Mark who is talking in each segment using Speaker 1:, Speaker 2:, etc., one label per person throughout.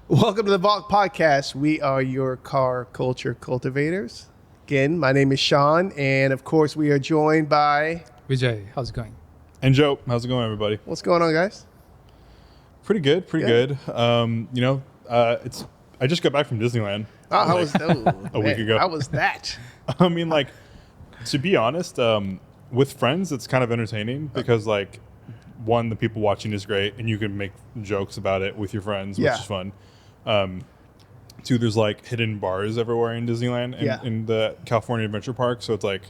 Speaker 1: Welcome to the Valt podcast. We are your car culture cultivators. Again, my name is Shaun, and of course, we are joined by
Speaker 2: Vijay, how's it going?
Speaker 3: And Joe, how's it going, everybody?
Speaker 1: What's going on, guys?
Speaker 3: Pretty good. It's I just got back from Disneyland.
Speaker 1: How was that?
Speaker 3: A week ago.
Speaker 1: How was that?
Speaker 3: I mean, like, to be honest, with friends, it's kind of entertaining because, like, one, the people watching is great, and you can make jokes about it with your friends, which is fun. Two, there's like hidden bars everywhere in Disneyland and in the California Adventure Park, so it's like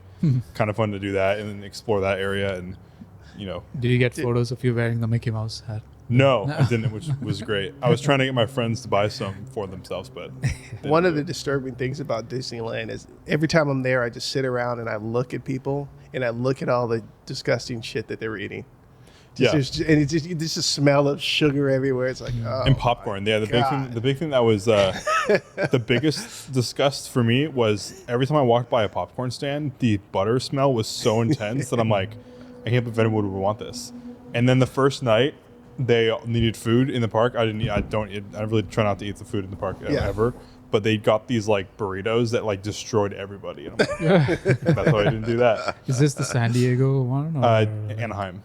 Speaker 3: kind of fun to do that and then explore that area. And
Speaker 2: Did you get photos of you wearing the Mickey Mouse hat?
Speaker 3: No, I didn't, which was great. I was trying to get my friends to buy some for themselves, but
Speaker 1: one of the disturbing things about Disneyland is every time I'm there, I just sit around and I look at people and I look at all the disgusting shit that they're eating. And it's just a smell of sugar everywhere. It's like,
Speaker 3: and popcorn. Yeah, the big thing that was the biggest disgust for me was every time I walked by a popcorn stand, the butter smell was so intense that I'm like, I can't believe anyone would want this. And then the first night they needed food in the park. I really try not to eat the food in the park ever. But they got these like burritos that like destroyed everybody. And I'm like, that's why I didn't do that.
Speaker 2: Is this the San Diego one? Or?
Speaker 3: Anaheim.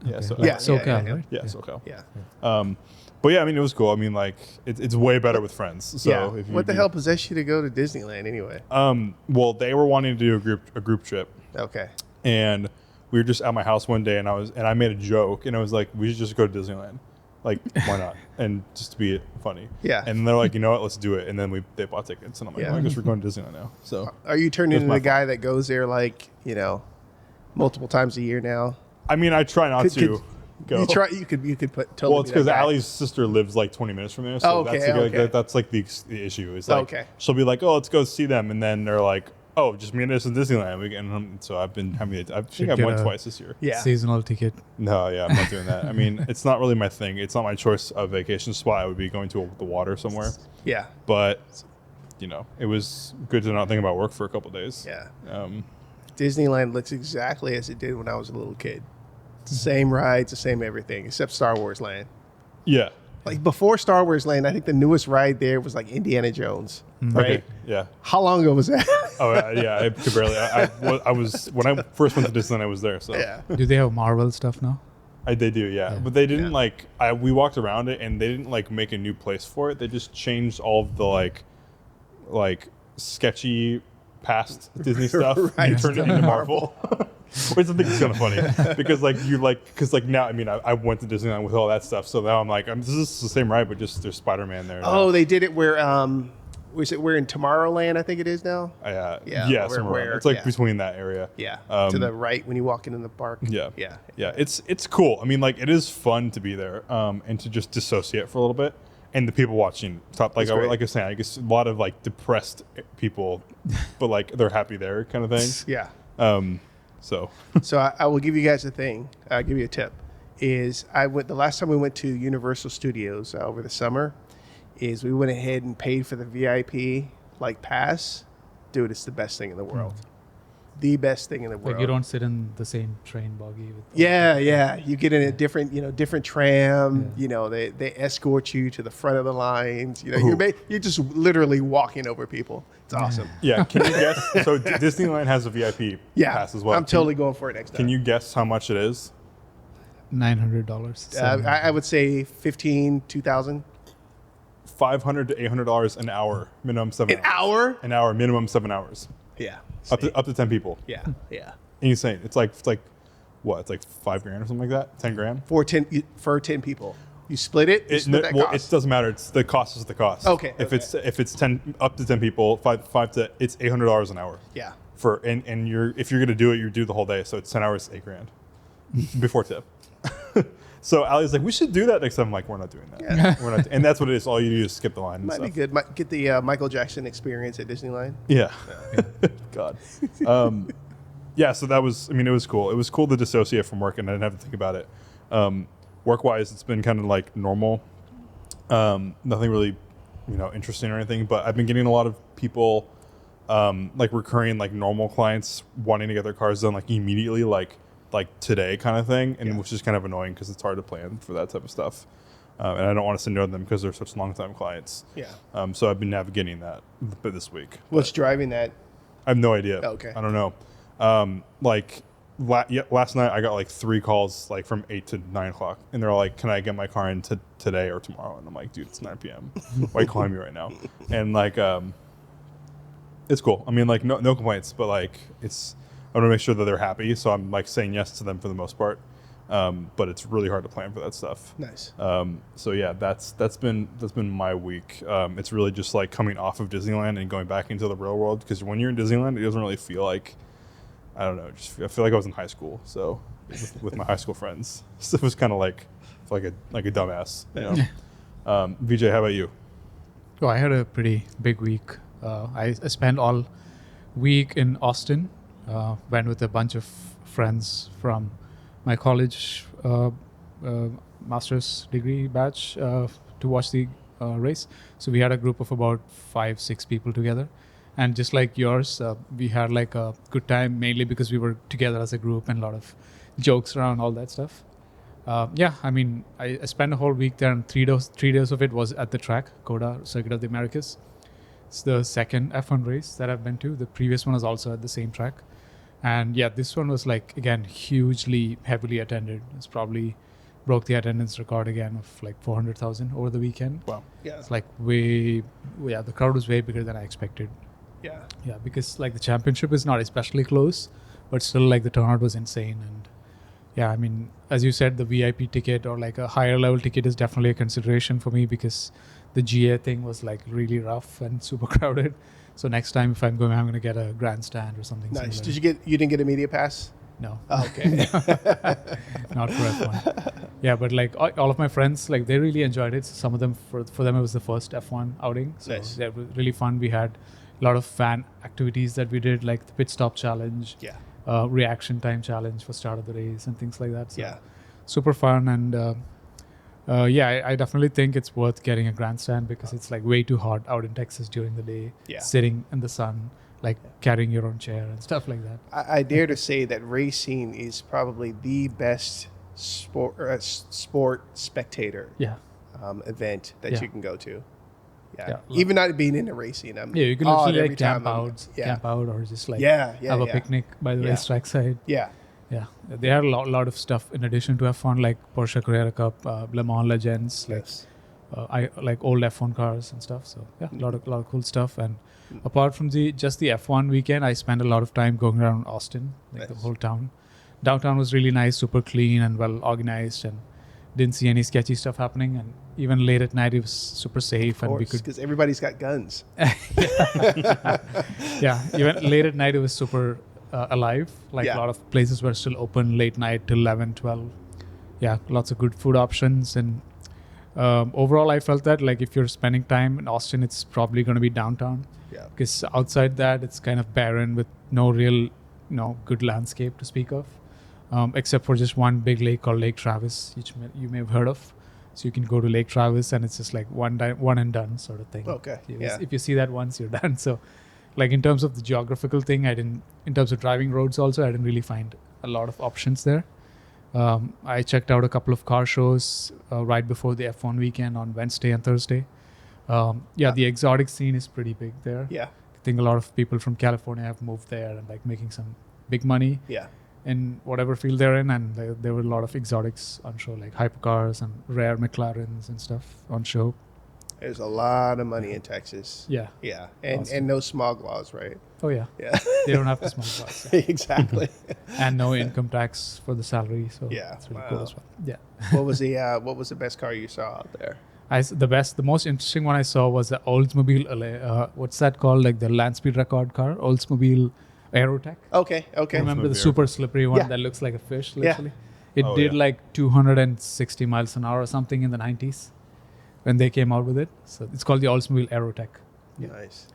Speaker 2: Okay.
Speaker 3: Yeah,
Speaker 2: SoCal, right?
Speaker 3: Yeah, SoCal.
Speaker 1: Yeah.
Speaker 3: But yeah, I mean, it was cool. I mean, like, it's way better with friends. So if
Speaker 1: what the hell possessed you to go to Disneyland anyway?
Speaker 3: Well, they were wanting to do a group trip.
Speaker 1: Okay.
Speaker 3: And we were just at my house one day, and I made a joke, and I was like, we should just go to Disneyland. Like, why not? And just to be funny.
Speaker 1: Yeah.
Speaker 3: And they're like, you know what? Let's do it. And then they bought tickets, and I'm like, well, I guess we're going to Disneyland now. So.
Speaker 1: Are you turning into the guy that goes there like multiple times a year now?
Speaker 3: I mean, I try not to go.
Speaker 1: You could put totally.
Speaker 3: Well, it's because Allie's sister lives like 20 minutes from there, so that's like the issue. Is like she'll be like, "Oh, let's go see them," and then they're like, "Oh, just meet us in Disneyland." So I've been having. I think I've went twice this year.
Speaker 1: Yeah,
Speaker 2: seasonal ticket.
Speaker 3: No, yeah, I'm not doing that. I mean, it's not really my thing. It's not my choice of vacation spot. I would be going to the water somewhere.
Speaker 1: Yeah,
Speaker 3: but it was good to not think about work for a couple of days.
Speaker 1: Yeah. Disneyland looks exactly as it did when I was a little kid. Same rides, the same everything, except Star Wars Land.
Speaker 3: Yeah.
Speaker 1: Like before Star Wars Land, I think the newest ride there was like Indiana Jones, right?
Speaker 3: Okay. Yeah.
Speaker 1: How long ago was that?
Speaker 3: Oh, yeah. I could barely. I was when I first went to Disneyland, I was there. So.
Speaker 1: Yeah.
Speaker 2: Do they have Marvel stuff now?
Speaker 3: They do, yeah. But they didn't we walked around it and they didn't like make a new place for it. They just changed all of the like sketchy past Disney stuff and turned it into Marvel. Which I think is kind of funny because now I mean I went to Disneyland with all that stuff, so now I'm like this is the same ride but just there's Spider-Man there.
Speaker 1: Oh, now. They did it where we're in Tomorrowland, I think it is now.
Speaker 3: Yeah, somewhere. It's like between that area.
Speaker 1: Yeah, to the right when you walk into the park.
Speaker 3: Yeah. It's cool. I mean, like it is fun to be there and to just dissociate for a little bit. And the people watching, like I was saying, I guess a lot of like depressed people, but like they're happy there, kind of thing.
Speaker 1: Yeah.
Speaker 3: So
Speaker 1: I will give you guys a thing. I'll give you a tip. The last time we went to Universal Studios over the summer, is we went ahead and paid for the VIP pass. Dude, it's the best thing in the world. The best thing in the world.
Speaker 2: Like you don't sit in the same train buggy.
Speaker 1: Yeah. You get in a different tram. Yeah. They escort you to the front of the lines. You're just literally walking over people. It's awesome.
Speaker 3: Yeah. Can you guess? So Disneyland has a VIP pass as well.
Speaker 1: I'm totally going for it next time.
Speaker 3: Can you guess how much it is?
Speaker 2: $900.
Speaker 1: I would say $2,000.
Speaker 3: $500 to $800 an hour, minimum 7 hours.
Speaker 1: An hour?
Speaker 3: An hour, minimum 7 hours.
Speaker 1: Yeah.
Speaker 3: Up to 10 people.
Speaker 1: Yeah.
Speaker 3: Insane. It's like what? It's like $5,000 or something like that. $10,000
Speaker 1: for 10 people. You split it.
Speaker 3: It doesn't matter. It's the cost is the cost.
Speaker 1: Okay.
Speaker 3: If it's 10 up to 10 people, it's $800 an hour.
Speaker 1: Yeah.
Speaker 3: If you're gonna do it, you do the whole day. So it's 10 hours, $8,000 before tip. So Allie's like, we should do that next time. I'm like, we're not doing that.
Speaker 1: Yeah.
Speaker 3: We're not, and that's what it is. All you do is skip the line.
Speaker 1: Might be good. Get the Michael Jackson experience at Disneyland.
Speaker 3: Yeah. God. So that was. I mean, it was cool. It was cool to dissociate from work, and I didn't have to think about it. Work-wise, it's been kind of like normal. Nothing really, interesting or anything. But I've been getting a lot of people, like recurring, like normal clients wanting to get their cars done like immediately, like today kind of thing, and which is kind of annoying because it's hard to plan for that type of stuff. and I don't want to say no to them because they're such long-time clients.
Speaker 1: Yeah.
Speaker 3: So I've been navigating that this week.
Speaker 1: What's driving that?
Speaker 3: I have no idea.
Speaker 1: Okay.
Speaker 3: I don't know. Last night I got like 3 calls like from 8 to 9 o'clock, and they're all like, "Can I get my car in today or tomorrow?" And I'm like, "Dude, it's 9 p.m. Why are you calling me right now?" And like, it's cool. I mean, like no complaints, but like I want to make sure that they're happy, so I'm like saying yes to them for the most part. But it's really hard to plan for that stuff.
Speaker 1: Nice.
Speaker 3: So yeah, that's been my week. It's really just like coming off of Disneyland and going back into the real world, because when you're in Disneyland, it doesn't really feel like, I don't know, I feel like I was in high school. So with my high school friends, so it was kind of like a dumbass. You know? Vijay, how about you?
Speaker 2: Oh, I had a pretty big week. I spent all week in Austin. Went with a bunch of friends from my college master's degree batch to watch the race. So we had a group of about 5-6 people together, and just like yours, we had like a good time, mainly because we were together as a group and a lot of jokes around, all that stuff. I mean, I spent a whole week there, and 3 days of it was at the track, COTA, Circuit of the Americas. It's the second F1 race that I've been to. The previous one was also at the same track. And yeah, this one was like, again, hugely heavily attended. It's probably broke the attendance record again of like 400,000 over the weekend.
Speaker 3: Wow.
Speaker 1: Yeah.
Speaker 2: It's like the crowd was way bigger than I expected.
Speaker 1: Yeah.
Speaker 2: Yeah, because like the championship is not especially close, but still like the turnout was insane. And yeah, I mean, as you said, the VIP ticket or like a higher level ticket is definitely a consideration for me, because the GA thing was like really rough and super crowded. So next time if I'm going to get a grandstand or something.
Speaker 1: Nice.
Speaker 2: Similar.
Speaker 1: You didn't get a media pass?
Speaker 2: No.
Speaker 1: Oh, okay.
Speaker 2: Not for F1. Yeah, but like all of my friends, like they really enjoyed it. Some of them, for them, it was the first F1 outing. So
Speaker 1: Nice.
Speaker 2: they were really fun. We had a lot of fan activities that we did, like the pit stop challenge,
Speaker 1: Yeah.
Speaker 2: reaction time challenge for start of the race and things like that. So
Speaker 1: Yeah.
Speaker 2: super fun. And I definitely think it's worth getting a grandstand, because it's like way too hot out in Texas during the day,
Speaker 1: Yeah.
Speaker 2: sitting in the sun, like carrying your own chair and stuff like that.
Speaker 1: I dare to say that racing is probably the best sport spectator
Speaker 2: Yeah.
Speaker 1: event that
Speaker 2: Yeah.
Speaker 1: you can go to. Yeah.
Speaker 2: Yeah.
Speaker 1: Even not being in a racing.
Speaker 2: Yeah, you can
Speaker 1: awed
Speaker 2: literally
Speaker 1: every
Speaker 2: like camp
Speaker 1: time
Speaker 2: out or just like
Speaker 1: Yeah.
Speaker 2: have a picnic by the
Speaker 1: Yeah.
Speaker 2: racetrack side.
Speaker 1: Yeah.
Speaker 2: Yeah, they had a lot of stuff in addition to F1, like Porsche Carrera Cup, Le Mans Legends, like
Speaker 1: Yes.
Speaker 2: I like old F1 cars and stuff. So yeah, a lot of cool stuff. And apart from the F1 weekend, I spent a lot of time going around Austin, like the
Speaker 1: Nice.
Speaker 2: whole town. Downtown was really nice, super clean and well organized, and didn't see any sketchy stuff happening. And even late at night, it was super safe, and we could.
Speaker 1: Because everybody's got guns.
Speaker 2: Yeah, even late at night, it was super alive. Like
Speaker 1: Yeah.
Speaker 2: a lot of places were still open late night till 11, 12. Yeah, lots of good food options. And overall, I felt that like if you're spending time in Austin, it's probably going to be downtown.
Speaker 1: Yeah.
Speaker 2: Because outside that, it's kind of barren with no real, good landscape to speak of, except for just one big lake called Lake Travis, which you may have heard of. So you can go to Lake Travis, and it's just like one and done sort of thing.
Speaker 1: Okay.
Speaker 2: If you see that once, you're done. So, like in terms of the geographical thing, in terms of driving roads also, I didn't really find a lot of options there. I checked out a couple of car shows right before the F1 weekend on Wednesday and Thursday. The exotic scene is pretty big there.
Speaker 1: Yeah.
Speaker 2: I think a lot of people from California have moved there and like making some big money
Speaker 1: Yeah.
Speaker 2: in whatever field they're in. And there were a lot of exotics on show, like hypercars and rare McLarens and stuff on show.
Speaker 1: There's a lot of money in Texas.
Speaker 2: Yeah.
Speaker 1: Yeah.
Speaker 2: Awesome.
Speaker 1: And no smog laws, right?
Speaker 2: Oh, yeah.
Speaker 1: Yeah.
Speaker 2: They don't have to smoke cars.
Speaker 1: Exactly.
Speaker 2: And no income tax for the salary. So
Speaker 1: Yeah.
Speaker 2: it's really
Speaker 1: Wow.
Speaker 2: cool as well. Yeah.
Speaker 1: What was the best car you saw out there?
Speaker 2: The most interesting one I saw was the Oldsmobile, what's that called? Like the land speed record car, Oldsmobile Aerotech.
Speaker 1: Okay.
Speaker 2: Remember the
Speaker 3: Oldsmobile
Speaker 2: super slippery one
Speaker 1: Yeah.
Speaker 2: that looks like a fish,
Speaker 1: Yeah.
Speaker 2: literally? It
Speaker 3: Oh,
Speaker 2: did
Speaker 3: yeah.
Speaker 2: like 260 miles an hour or something in the 90s when they came out with it. So it's called the Oldsmobile Aerotech.
Speaker 1: Nice.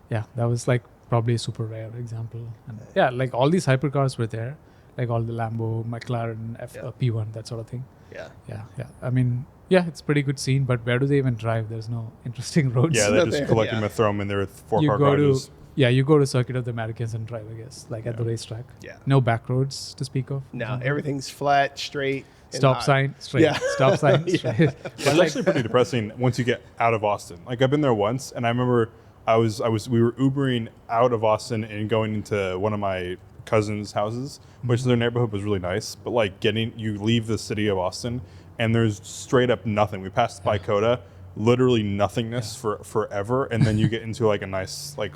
Speaker 2: Yeah, that was like probably a super rare example. And yeah, like all these hypercars were there, like all the Lambo, McLaren, P1, that sort of thing.
Speaker 1: Yeah.
Speaker 2: Yeah. I mean, yeah, it's pretty good scene, but where do they even drive? There's no interesting roads.
Speaker 3: Yeah, they
Speaker 1: not
Speaker 3: just
Speaker 1: there.
Speaker 3: collect
Speaker 1: Yeah.
Speaker 3: them and throw them in there with
Speaker 2: you
Speaker 3: four-car
Speaker 2: go
Speaker 3: garages.
Speaker 2: you go to Circuit of the Americans and drive, I guess, like at the
Speaker 3: Yeah.
Speaker 2: racetrack.
Speaker 1: Yeah.
Speaker 2: No back roads to speak of.
Speaker 1: No, everything's flat, straight.
Speaker 2: Stop sign straight.
Speaker 1: Yeah.
Speaker 2: Stop sign straight.
Speaker 3: It's actually pretty depressing once you get out of Austin. Like I've been there once, and I remember we were Ubering out of Austin and going into one of my cousins' houses, which their neighborhood was really nice. But like you leave the city of Austin, and there's straight up nothing. We passed by Coda, literally nothingness for forever, and then you get into like a nice like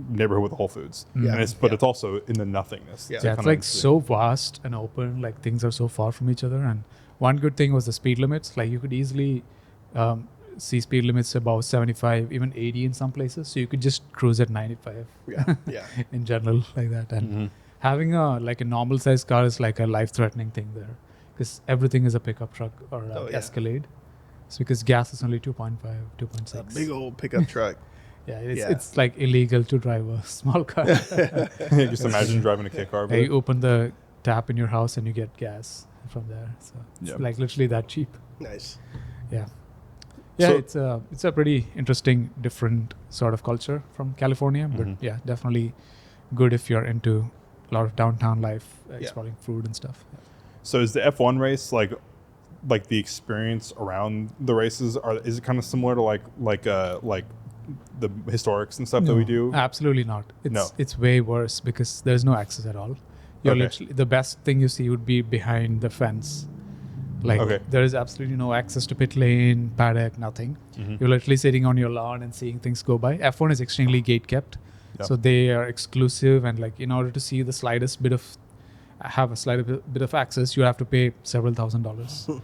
Speaker 3: neighborhood with Whole Foods,
Speaker 1: Yeah.
Speaker 3: and it's also in the nothingness.
Speaker 1: Yeah.
Speaker 2: Yeah, it's
Speaker 3: kinda
Speaker 2: like
Speaker 3: insane.
Speaker 2: so vast and open. Like things are so far from each other. And one good thing was the speed limits. Like you could easily see speed limits above 75, even 80 in some places. So you could just cruise at 95.
Speaker 1: Yeah. Yeah.
Speaker 2: In general, like that. And having a normal sized car is like a life threatening thing there, because everything is a pickup truck or Escalade. It's because gas is only 2.5, 2.6.
Speaker 1: A big old pickup truck.
Speaker 2: Yeah, it's like illegal to drive a small car.
Speaker 3: Just imagine driving a kit car.
Speaker 2: Yeah, you open the tap in your house and you get gas from there. So it's like literally that cheap.
Speaker 1: Nice.
Speaker 2: Yeah. Yeah,
Speaker 3: So-
Speaker 2: it's a pretty interesting, different sort of culture from California. But yeah, definitely good if you're into a lot of downtown life, exploring food and stuff. Yeah.
Speaker 3: So is the F1 race like the experience around the races? Is it kind of similar to like the historics and stuff that we do?
Speaker 2: Absolutely not. It's way worse because there's no access at all. You're literally, the best thing you see would be behind the fence. Like there is absolutely no access to pit lane, paddock, nothing. You're literally sitting on your lawn and seeing things go by. F1 is extremely gate kept. So they are exclusive, and like in order to see the slightest bit of access, you have to pay several $1,000s.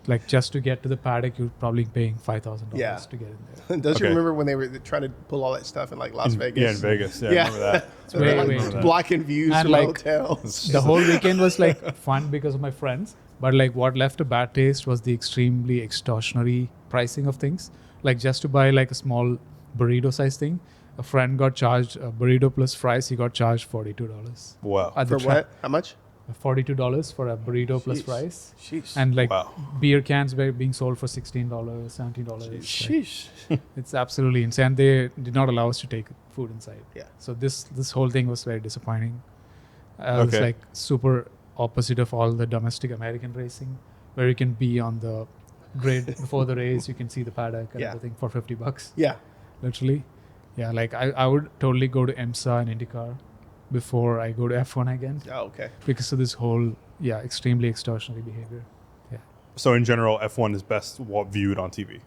Speaker 2: Like just to get to the paddock, you're probably paying $5,000 to get in there.
Speaker 1: Don't you remember when they were trying to pull all that stuff in like Las Vegas?
Speaker 3: Yeah, in Vegas. Yeah, I remember that.
Speaker 1: It's way,
Speaker 2: way
Speaker 1: blocking views
Speaker 2: and
Speaker 1: from
Speaker 2: like,
Speaker 1: hotels.
Speaker 2: The whole weekend was like fun because of my friends, but like what left a bad taste was the extremely extortionary pricing of things. Like just to buy like a small burrito size thing, a friend got charged a burrito plus fries. He got charged $42.
Speaker 3: Wow.
Speaker 2: At the
Speaker 1: For what? How much?
Speaker 2: $42 for a burrito plus fries.
Speaker 1: Sheesh.
Speaker 2: And like beer cans were being sold for $16, $17.
Speaker 1: Sheesh.
Speaker 2: It's absolutely insane. They did not allow us to take food inside.
Speaker 1: Yeah.
Speaker 2: So this whole thing was very disappointing. It's like super opposite of all the domestic American racing, where you can be on the grid before the race. You can see the paddock and everything for $50.
Speaker 1: Yeah.
Speaker 2: Literally. Yeah. Like I would totally go to IMSA and IndyCar before I go to F1 again.
Speaker 1: Oh, okay.
Speaker 2: Because of this whole, extremely extortionary behavior. Yeah.
Speaker 3: So in general, F1 is best viewed on TV,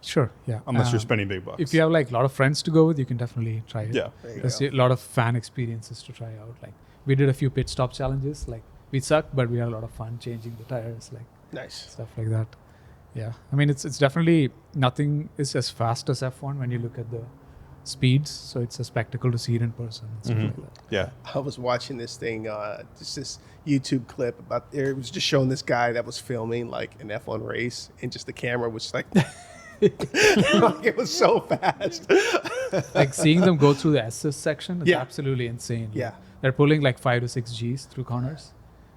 Speaker 2: Sure. Yeah.
Speaker 3: unless you're spending big bucks.
Speaker 2: If you have like a lot of friends to go with, you can definitely try it.
Speaker 3: Yeah.
Speaker 2: There's a lot of fan experiences to try out. Like we did a few pit stop challenges. Like we sucked, but we had a lot of fun changing the tires, like
Speaker 1: Nice.
Speaker 2: stuff like that. Yeah. I mean, it's definitely nothing is as fast as F1 when you look at the speeds. So it's a spectacle to see it in person and stuff like that.
Speaker 3: Yeah.
Speaker 1: I was watching this thing, just this YouTube clip about, it was just showing this guy that was filming like an F1 race, and just the camera was like, like it was so fast.
Speaker 2: Like seeing them go through the SS section is
Speaker 1: Yeah.
Speaker 2: absolutely insane. Like,
Speaker 1: Yeah.
Speaker 2: they're pulling like 5 to 6 Gs through corners.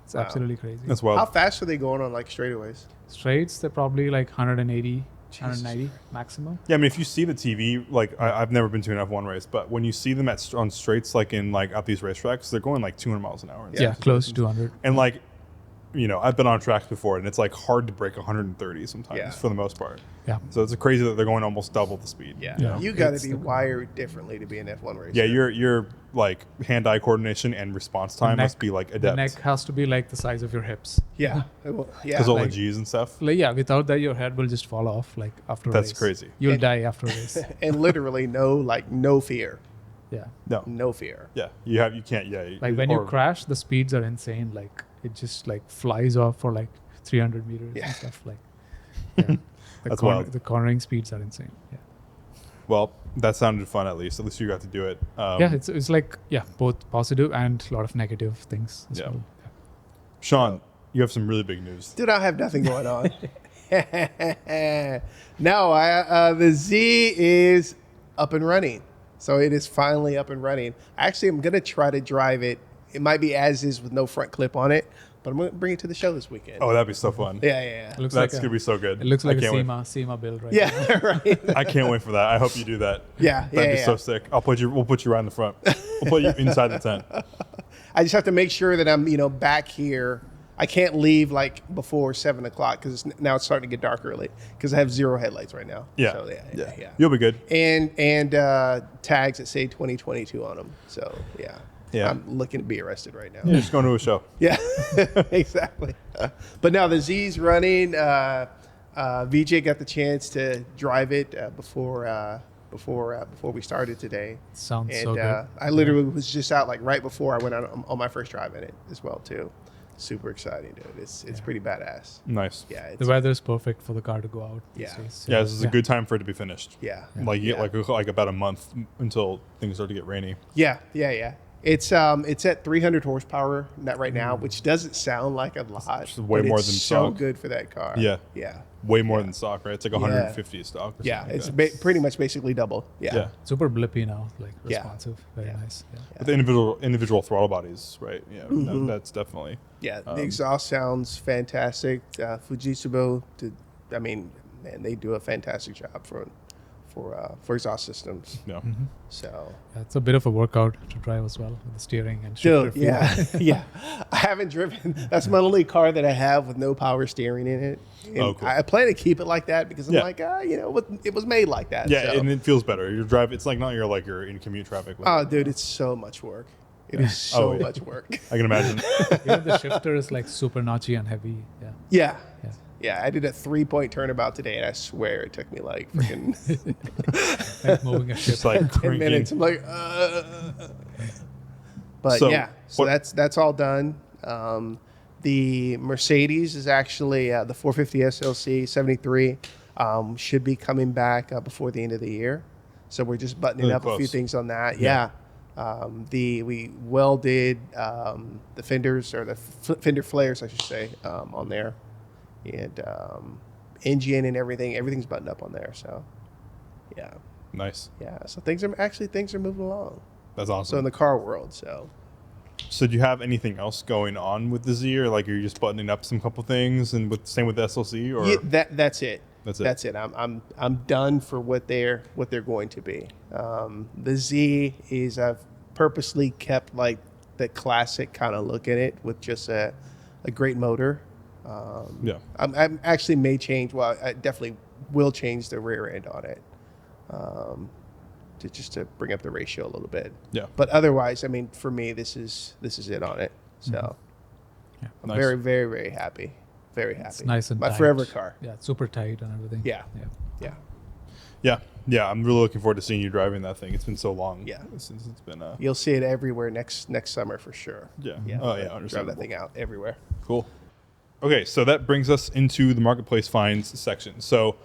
Speaker 2: It's
Speaker 1: Wow.
Speaker 2: absolutely crazy.
Speaker 3: That's
Speaker 1: How
Speaker 3: wild.
Speaker 1: fast are they going on like straightaways?
Speaker 2: Straights, they're probably like 180, 190 maximum.
Speaker 3: Yeah, I mean, if you see the TV, like I've never been to an F1 race, but when you see them on straights, like in like at these racetracks, they're going like 200 miles an hour.
Speaker 2: Yeah, close to 200.
Speaker 3: And like, you know, I've been on tracks before, and it's like hard to break 130 sometimes
Speaker 1: Yeah.
Speaker 3: for the most part.
Speaker 2: Yeah.
Speaker 3: So it's crazy that they're going almost double the speed.
Speaker 1: Yeah.
Speaker 2: Yeah.
Speaker 1: You got to
Speaker 2: It's
Speaker 1: be
Speaker 2: the-
Speaker 1: wired differently to be an F1 racer.
Speaker 3: Yeah, your like hand-eye coordination and response time must be like
Speaker 2: The
Speaker 3: adept.
Speaker 2: neck has to be like the size of your hips.
Speaker 1: Yeah. Well, yeah.
Speaker 3: Because all
Speaker 2: like-
Speaker 3: the G's and stuff.
Speaker 2: Like, yeah, without that, your head will just fall off like after a
Speaker 3: That's
Speaker 2: race.
Speaker 3: crazy.
Speaker 2: You'll
Speaker 1: And-
Speaker 2: die after a race.
Speaker 1: And literally no fear.
Speaker 2: Yeah.
Speaker 3: No.
Speaker 1: Fear.
Speaker 3: Yeah, you can't. Yeah.
Speaker 2: Like when you crash, the speeds are insane. Like it just like flies off for like 300 meters
Speaker 1: Yeah.
Speaker 2: and stuff. Like, yeah.
Speaker 3: That's wild.
Speaker 2: The cornering speeds are insane. Yeah.
Speaker 3: Well, that sounded fun. At least you got to do it.
Speaker 2: Yeah, it's like both positive and a lot of negative things as
Speaker 3: Yeah.
Speaker 2: well.
Speaker 3: Shaun, you have some really big news.
Speaker 1: Dude, I have nothing going on. No, the Z is up and running. So it is finally up and running. Actually, I'm going to try to drive it. It might be as is with no front clip on it, but I'm going to bring it to the show this weekend.
Speaker 3: Oh, that'd be so fun.
Speaker 1: Yeah.
Speaker 2: It looks
Speaker 3: That's
Speaker 2: like
Speaker 3: gonna be so good.
Speaker 2: it looks like
Speaker 3: I
Speaker 2: a
Speaker 3: can't wait.
Speaker 2: SEMA build right
Speaker 1: Yeah, right.
Speaker 3: I can't wait for that. I hope you do that.
Speaker 1: Yeah,
Speaker 3: That'd be so sick. We'll put you right in the front. We'll put you inside the tent.
Speaker 1: I just have to make sure that I'm, back here I can't leave like before 7 o'clock because now it's starting to get dark early because I have 0 headlights right now.
Speaker 3: Yeah.
Speaker 1: So, yeah.
Speaker 3: You'll be good.
Speaker 1: And tags that say 2022 on them. So yeah.
Speaker 3: Yeah.
Speaker 1: I'm looking to be arrested right now.
Speaker 3: You're just going to a show.
Speaker 1: Yeah, exactly. But now the Z's running. Vijay got the chance to drive it before we started today.
Speaker 2: Sounds
Speaker 1: and
Speaker 2: so good.
Speaker 1: I literally was just out like right before I went out on my first drive in it as well too. Super exciting, dude. It's pretty badass.
Speaker 3: Nice.
Speaker 1: Yeah,
Speaker 2: The weather is perfect for the car to go out. these
Speaker 1: Yeah.
Speaker 2: days.
Speaker 3: Yeah, this is a good time for it to be finished.
Speaker 1: Yeah.
Speaker 3: Like you get like about a month until things start to get rainy.
Speaker 1: Yeah. It's at 300 horsepower net right now, which doesn't sound like a lot.
Speaker 3: Which is way
Speaker 1: but
Speaker 3: more
Speaker 1: it's
Speaker 3: than
Speaker 1: so
Speaker 3: stock.
Speaker 1: good for that car.
Speaker 3: Yeah.
Speaker 1: Yeah.
Speaker 3: Way more than stock, right? It's like
Speaker 1: Yeah.
Speaker 3: 150 stock. Or
Speaker 1: Yeah.
Speaker 3: something
Speaker 1: It's
Speaker 3: like that.
Speaker 1: pretty much basically double. Yeah.
Speaker 3: Yeah.
Speaker 2: Super blippy now, like
Speaker 1: Yeah.
Speaker 2: responsive. Very
Speaker 1: Yeah.
Speaker 2: nice. Yeah.
Speaker 3: With the individual throttle bodies, right? Yeah, that's definitely.
Speaker 1: Yeah, the exhaust sounds fantastic. Fujitsu, man, they do a fantastic job for exhaust systems.
Speaker 3: Yeah.
Speaker 1: So,
Speaker 2: Yeah, it's a bit of a workout to drive as well with the steering and shifter
Speaker 1: dude,
Speaker 2: feel.
Speaker 1: yeah, yeah. I haven't driven. That's my only car that I have with no power steering in it. And
Speaker 3: Oh, cool.
Speaker 1: I plan to keep it like that because I'm
Speaker 3: Yeah.
Speaker 1: like, it was made like that.
Speaker 3: Yeah,
Speaker 1: so.
Speaker 3: and it feels better. You're driving. It's like not you're in commute traffic. With
Speaker 1: Oh,
Speaker 3: it.
Speaker 1: dude, it's so much work. It is so
Speaker 3: yeah.
Speaker 1: much work.
Speaker 3: I can imagine.
Speaker 2: Even the shifter is like super notchy and heavy. Yeah.
Speaker 1: Yeah.
Speaker 2: Yeah.
Speaker 1: Yeah, I did a 3-point turnabout today, and I swear it took me like freaking
Speaker 2: Like moving a ship.
Speaker 3: Just like
Speaker 1: 10
Speaker 3: cranking.
Speaker 1: minutes. I'm like, But
Speaker 3: So,
Speaker 1: yeah, so
Speaker 3: what-
Speaker 1: that's all done. The Mercedes is actually the 450 SLC 73 should be coming back before the end of the year. So we're just buttoning
Speaker 3: Really
Speaker 1: up a few
Speaker 3: close.
Speaker 1: things on that.
Speaker 3: Yeah.
Speaker 1: We welded the fenders or the fender flares, I should say, on there, and engine and everything's buttoned up on there. So yeah,
Speaker 3: Nice.
Speaker 1: so things are moving along.
Speaker 3: That's
Speaker 1: So in
Speaker 3: awesome.
Speaker 1: the car world, so.
Speaker 3: So do you have anything else going on with the Z, or like are you just buttoning up some couple things, and same with the SLC, or
Speaker 1: Yeah, that's it.
Speaker 3: That's it.
Speaker 1: That's it. I'm done for what they're going to be. The Z is I've purposely kept like the classic kind of look in it with just a great motor.
Speaker 3: yeah,
Speaker 1: I'm actually may change. Well, I definitely will change the rear end on it, to bring up the ratio a little bit.
Speaker 3: yeah,
Speaker 1: But otherwise, I mean, for me, this is it on it. So
Speaker 2: Yeah.
Speaker 1: I'm
Speaker 3: Nice.
Speaker 1: very, very, very happy. Very happy.
Speaker 2: It's nice and
Speaker 1: my
Speaker 2: tight.
Speaker 1: forever car.
Speaker 2: Yeah, it's super tight and everything.
Speaker 1: Yeah.
Speaker 2: Yeah.
Speaker 1: Yeah.
Speaker 3: yeah. I'm really looking forward to seeing you driving that thing. It's been so long.
Speaker 1: Yeah.
Speaker 3: since it's been.
Speaker 1: You'll see it everywhere next summer for sure.
Speaker 3: Yeah.
Speaker 1: Yeah.
Speaker 3: Oh yeah.
Speaker 1: Drive
Speaker 3: Understandable.
Speaker 1: that thing out everywhere.
Speaker 3: Cool. Okay, so that brings us into the marketplace finds section. So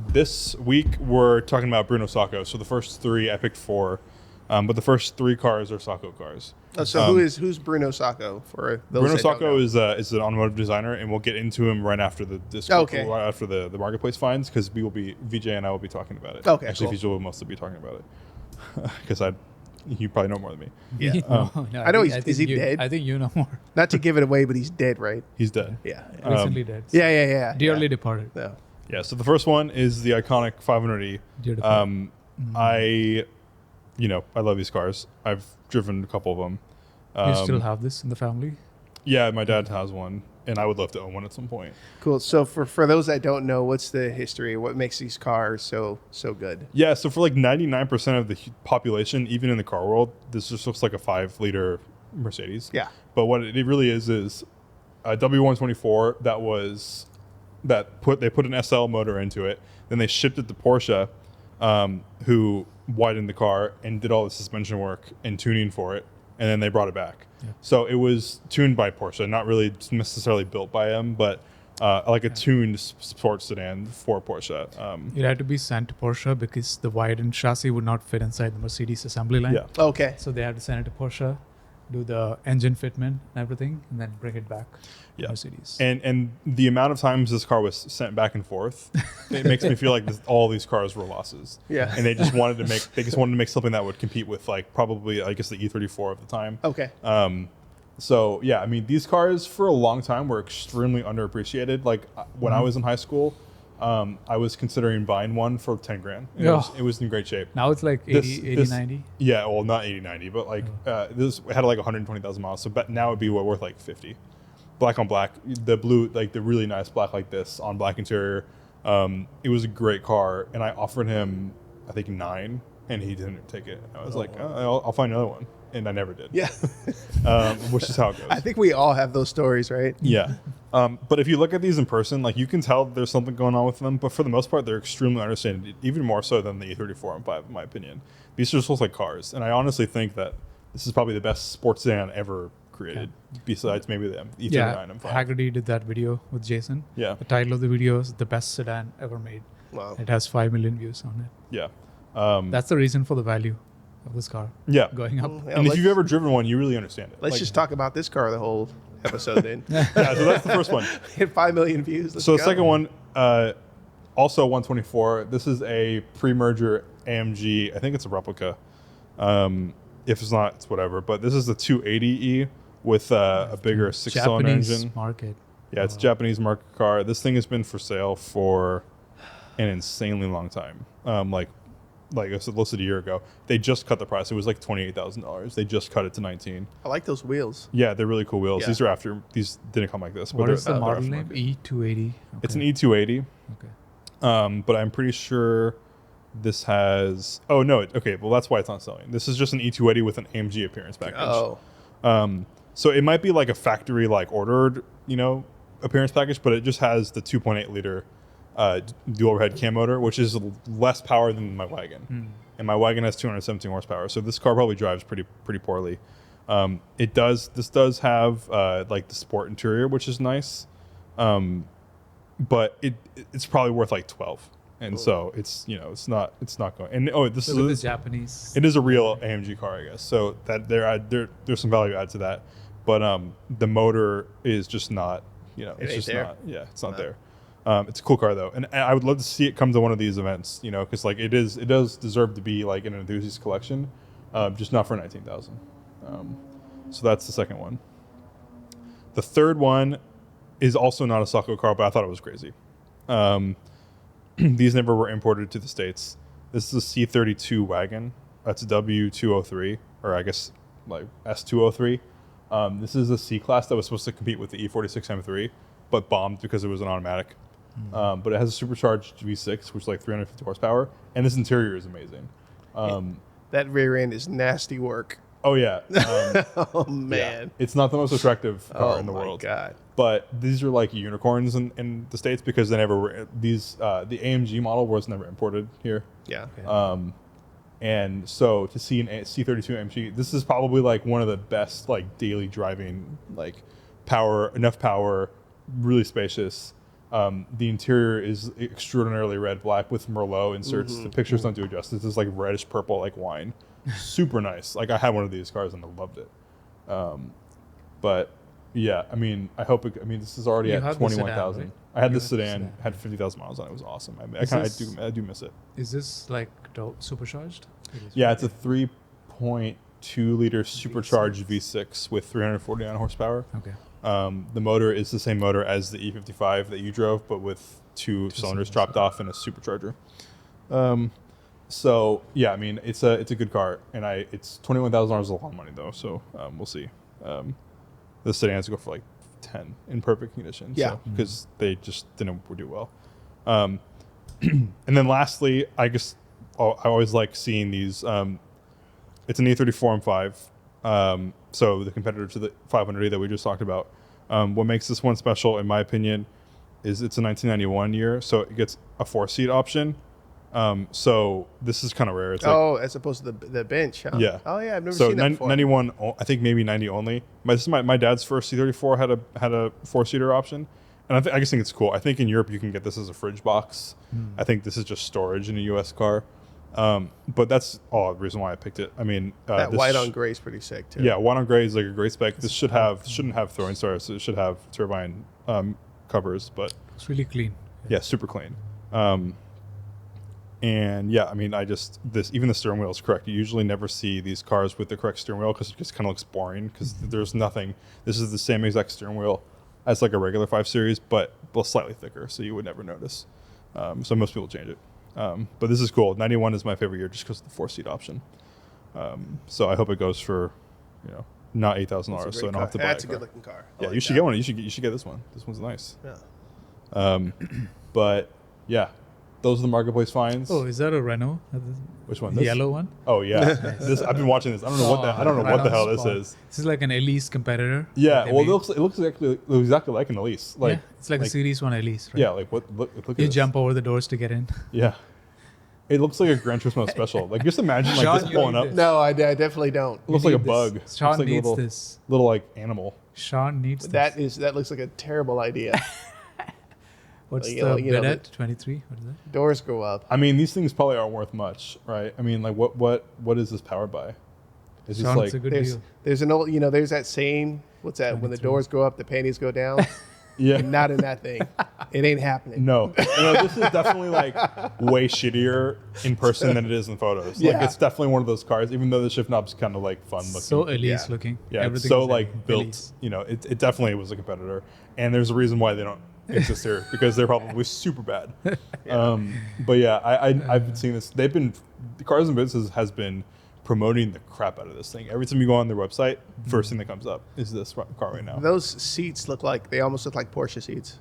Speaker 3: this week we're talking about Bruno Sacco. So the first 3 I picked 4, but the first 3 cars are Sacco cars.
Speaker 1: So who's Bruno Sacco for those
Speaker 3: Bruno
Speaker 1: that don't
Speaker 3: Sacco
Speaker 1: know?
Speaker 3: is an automotive designer, and we'll get into him right after right after the marketplace finds, because Vijay and I will be talking about it.
Speaker 1: Okay,
Speaker 3: Actually,
Speaker 1: cool.
Speaker 3: Vijay will mostly be talking about it because you probably know more than me.
Speaker 1: Yeah.
Speaker 2: No,
Speaker 1: I know
Speaker 2: think
Speaker 1: is he
Speaker 2: you-
Speaker 1: dead?
Speaker 2: I think you know more.
Speaker 1: Not to give it away, but he's dead, right?
Speaker 3: He's dead.
Speaker 1: Yeah.
Speaker 2: Recently dead.
Speaker 1: Yeah.
Speaker 2: Dearly departed.
Speaker 1: Yeah.
Speaker 3: Yeah. So the first one is the iconic 500e.
Speaker 2: Dear departed.
Speaker 3: I love these cars. I've driven a couple of them.
Speaker 2: You still have this in the family?
Speaker 3: Yeah, my dad has one, and I would love to own one at some point.
Speaker 1: Cool. So for those that don't know, what's the history? What makes these cars so good?
Speaker 3: Yeah, so for like 99% of the population, even in the car world, this just looks like a 5-liter Mercedes.
Speaker 1: Yeah.
Speaker 3: But what it really is a W124 they put an SL motor into it. Then they shipped it to Porsche, who widened the car and did all the suspension work and tuning for it. And then they brought it back.
Speaker 2: Yeah.
Speaker 3: So it was tuned by Porsche, not really necessarily built by them, but like a tuned sports sedan for Porsche.
Speaker 2: It had to be sent to Porsche because the widened chassis would not fit inside the Mercedes assembly line.
Speaker 3: Yeah.
Speaker 1: Okay.
Speaker 2: So they had to send it to Porsche, do the engine fitment and everything, and then bring it back
Speaker 3: Yeah.
Speaker 2: to Mercedes.
Speaker 3: And the amount of times this car was sent back and forth, it makes me feel like all these cars were losses.
Speaker 1: Yeah.
Speaker 3: And they just wanted to make something that would compete with like probably I guess the E34 of the time.
Speaker 1: Okay.
Speaker 3: So yeah, I mean these cars for a long time were extremely underappreciated. Like when I was in high school, I was considering buying one for 10 grand. And it was in great shape.
Speaker 2: Now it's like 80, 90.
Speaker 3: Yeah, well not 80, 90, but like this had like 120,000 miles. So but now it'd be worth like 50. black on black, the blue, like the really nice black like this on black interior. It was a great car, and I offered him, I think 9, and he didn't take it. I was like, I'll find another one, and I never did.
Speaker 1: Yeah.
Speaker 3: Which is how it goes.
Speaker 1: I think we all have those stories, right?
Speaker 3: Yeah. But if you look at these in person, like you can tell there's something going on with them. But for the most part, they're extremely understated, even more so than the E34 M5, in my opinion. These are just like cars, and I honestly think that this is probably the best sports sedan ever created, besides maybe the E39 M5.
Speaker 2: Haggerty did that video with Jason.
Speaker 3: Yeah.
Speaker 2: The title of the video is "The Best Sedan Ever Made."
Speaker 1: Wow.
Speaker 2: It has 5 million views on it.
Speaker 3: Yeah.
Speaker 2: That's the reason for the value of this car
Speaker 3: Yeah.
Speaker 2: going up.
Speaker 1: Yeah,
Speaker 3: And if
Speaker 1: let's-
Speaker 3: you've ever driven one, you really understand it.
Speaker 1: Let's
Speaker 3: Like,
Speaker 1: just talk about this car the whole episode then.
Speaker 3: Yeah, so that's the first one.
Speaker 1: Hit 5 million views. Let's
Speaker 3: So the
Speaker 1: go.
Speaker 3: second one, also 124. This is a pre-merger AMG. I think it's a replica. If it's not, it's whatever. But this is the 280E with a bigger 6-cylinder
Speaker 2: Japanese
Speaker 3: engine.
Speaker 2: market.
Speaker 3: Yeah, it's a Japanese market car. This thing has been for sale for an insanely long time. Like I said, listed a year ago. They just cut the price. It was like $28,000. They just cut it to 19.
Speaker 1: I like those wheels.
Speaker 3: Yeah, they're really cool wheels.
Speaker 1: Yeah.
Speaker 3: These are after. These didn't come like this.
Speaker 2: What
Speaker 3: they're-
Speaker 2: is the
Speaker 3: they're
Speaker 2: model name?
Speaker 3: aftermarket.
Speaker 2: E280.
Speaker 3: It's an E280.
Speaker 2: Okay.
Speaker 3: But I'm pretty sure this has. Oh no! Okay, well that's why it's not selling. This is just an E280 with an AMG appearance package.
Speaker 1: Oh.
Speaker 3: So it might be like a factory like ordered, appearance package, but it just has the 2.8 liter dual overhead cam motor, which is less power than my wagon, and my wagon has 217 horsepower. So this car probably drives pretty poorly. This does have like the sport interior, which is nice, but it's probably worth like 12. And so it's it's not going. And this
Speaker 2: Look at
Speaker 3: is
Speaker 2: the Japanese.
Speaker 3: it is a real AMG car, I guess. So that there's some value add to that, but the motor is just not it's
Speaker 1: ain't
Speaker 3: just
Speaker 1: there.
Speaker 3: not it's not there. It's a cool car though, and I would love to see it come to one of these events, because like it does deserve to be like an enthusiast collection, just not for 19,000. So that's the second one. The third one is also not a Sacco car, but I thought it was crazy. These never were imported to the States. This is a C32 wagon. That's a W203, or I guess like S203. This is a C-Class that was supposed to compete with the E46 M3, but bombed because it was an automatic. But it has a supercharged V6, which is like 350 horsepower, and this interior is amazing.
Speaker 1: That rear end is nasty work.
Speaker 3: Oh, yeah.
Speaker 1: Oh, man.
Speaker 3: Yeah. It's not the most attractive car in the
Speaker 1: my
Speaker 3: world.
Speaker 1: God.
Speaker 3: But these are like unicorns in the States because they never were. The AMG model was never imported here.
Speaker 1: Yeah.
Speaker 2: Okay.
Speaker 3: And so to see an C32 AMG, this is probably like one of the best like daily driving, like enough power, really spacious. The interior is extraordinarily red black with Merlot inserts. The pictures don't do it justice. It's like reddish purple like wine. Super nice. Like I had one of these cars and I loved it. But yeah, I mean, this is already
Speaker 2: You
Speaker 3: at
Speaker 2: had the sedan,
Speaker 3: 21,000.
Speaker 2: right?
Speaker 3: I had
Speaker 2: You
Speaker 3: the
Speaker 2: had the
Speaker 3: sedan,
Speaker 2: sedan.
Speaker 3: had 50,000 miles on it. It was awesome. I do miss it.
Speaker 2: Is this like supercharged? It is.
Speaker 3: Yeah, it's a 3.2 liter supercharged V6 with 349 horsepower.
Speaker 2: Okay.
Speaker 3: The motor is the same motor as the E55 that you drove, but with two cylinders dropped off and a supercharger. So yeah, I mean, it's a good car, and it's $21,000 is a lot of money though. So we'll see. The sedans go for like 10 in perfect condition.
Speaker 1: Yeah.
Speaker 3: because they just didn't do well. And then lastly, I guess I always like seeing these. It's an E34 M5, so the competitor to the 500E that we just talked about. What makes this one special, in my opinion, is it's a 1991 year, so it gets a 4-seat option. So this is kind of rare. It's like,
Speaker 1: As opposed to the bench, huh?
Speaker 3: Yeah.
Speaker 1: Oh, yeah. I've never
Speaker 3: so
Speaker 1: seen that before.
Speaker 3: 91, I think maybe 90 only. This is my dad's first C34 had a 4-seater option, and I just think it's cool. I think in Europe you can get this as a fridge box. I think this is just storage in a U.S. car. But that's all the reason why I picked it. I mean,
Speaker 1: That
Speaker 3: this
Speaker 1: white on gray is pretty sick, too.
Speaker 3: yeah, white on gray is like a great spec. This shouldn't have throwing stars. So it should have turbine covers, but
Speaker 2: It's really clean.
Speaker 3: yeah, super clean. And yeah, I mean, even the steering wheel is correct. You usually never see these cars with the correct steering wheel because it just kind of looks boring because there's nothing. This is the same exact steering wheel as like a regular 5 Series, but slightly thicker, so you would never notice. So most people change it. But this is cool. 91 is my favorite year just because of the 4-seat option. So I hope it goes for, not $8,000, so I don't have to buy
Speaker 1: That's
Speaker 3: a
Speaker 1: a
Speaker 3: car.
Speaker 1: good looking car.
Speaker 3: Yeah, you should get one. You should get this one. This one's nice.
Speaker 1: Yeah.
Speaker 3: But yeah, those are the marketplace finds.
Speaker 2: Oh, is that a Renault?
Speaker 3: Which one?
Speaker 2: The
Speaker 3: This?
Speaker 2: yellow one?
Speaker 3: Oh yeah, this I've been watching this. I don't know what the hell this
Speaker 2: Sport.
Speaker 3: is.
Speaker 2: This is like an Elise competitor.
Speaker 3: Yeah,
Speaker 2: that they
Speaker 3: well,
Speaker 2: made.
Speaker 3: it looks exactly like an Elise. Like
Speaker 2: yeah, it's like a Series 1 Elise, right?
Speaker 3: yeah, like what? Look at
Speaker 2: You
Speaker 3: this.
Speaker 2: jump over the doors to get in.
Speaker 3: Yeah, it looks like a Gran Turismo special. Like just imagine like
Speaker 2: Shaun,
Speaker 3: this
Speaker 2: you
Speaker 3: pulling
Speaker 2: need
Speaker 3: up.
Speaker 2: this.
Speaker 3: It
Speaker 1: No, I definitely don't.
Speaker 3: looks like a
Speaker 2: need
Speaker 3: bug.
Speaker 2: this.
Speaker 3: Looks
Speaker 2: Shaun
Speaker 3: like a
Speaker 2: needs
Speaker 3: little,
Speaker 2: this.
Speaker 3: little like animal.
Speaker 2: Shaun needs
Speaker 1: That
Speaker 2: this.
Speaker 1: looks like a terrible idea.
Speaker 2: What's
Speaker 1: you know,
Speaker 2: the
Speaker 1: you know,
Speaker 2: bid at? 23? What is that?
Speaker 1: Doors go up.
Speaker 3: I mean, these things probably aren't worth much, right? I mean, like what is this powered by? It's just
Speaker 2: Shaun,
Speaker 3: like
Speaker 2: it's a good
Speaker 1: There's
Speaker 2: deal.
Speaker 1: there's an old there's that saying. What's that? When the
Speaker 2: 23.
Speaker 1: doors go up, the panties go down.
Speaker 3: yeah.
Speaker 1: Not in that thing. It ain't happening.
Speaker 3: No, this is definitely like way shittier in person than it is in photos.
Speaker 1: Yeah.
Speaker 3: Like it's definitely one of those cars, even though the shift knob's kind of like fun looking.
Speaker 2: So Elise
Speaker 1: Yeah.
Speaker 2: looking.
Speaker 3: yeah, it's
Speaker 2: Everything
Speaker 3: so
Speaker 2: is
Speaker 3: like built.
Speaker 2: Elise.
Speaker 3: It definitely was a competitor, and there's a reason why they don't exist here because they're probably super bad. But yeah, I've seen this. The Cars and Businesses has been promoting the crap out of this thing. Every time you go on their website, first thing that comes up is this car right now.
Speaker 1: Those seats they almost look like Porsche seats.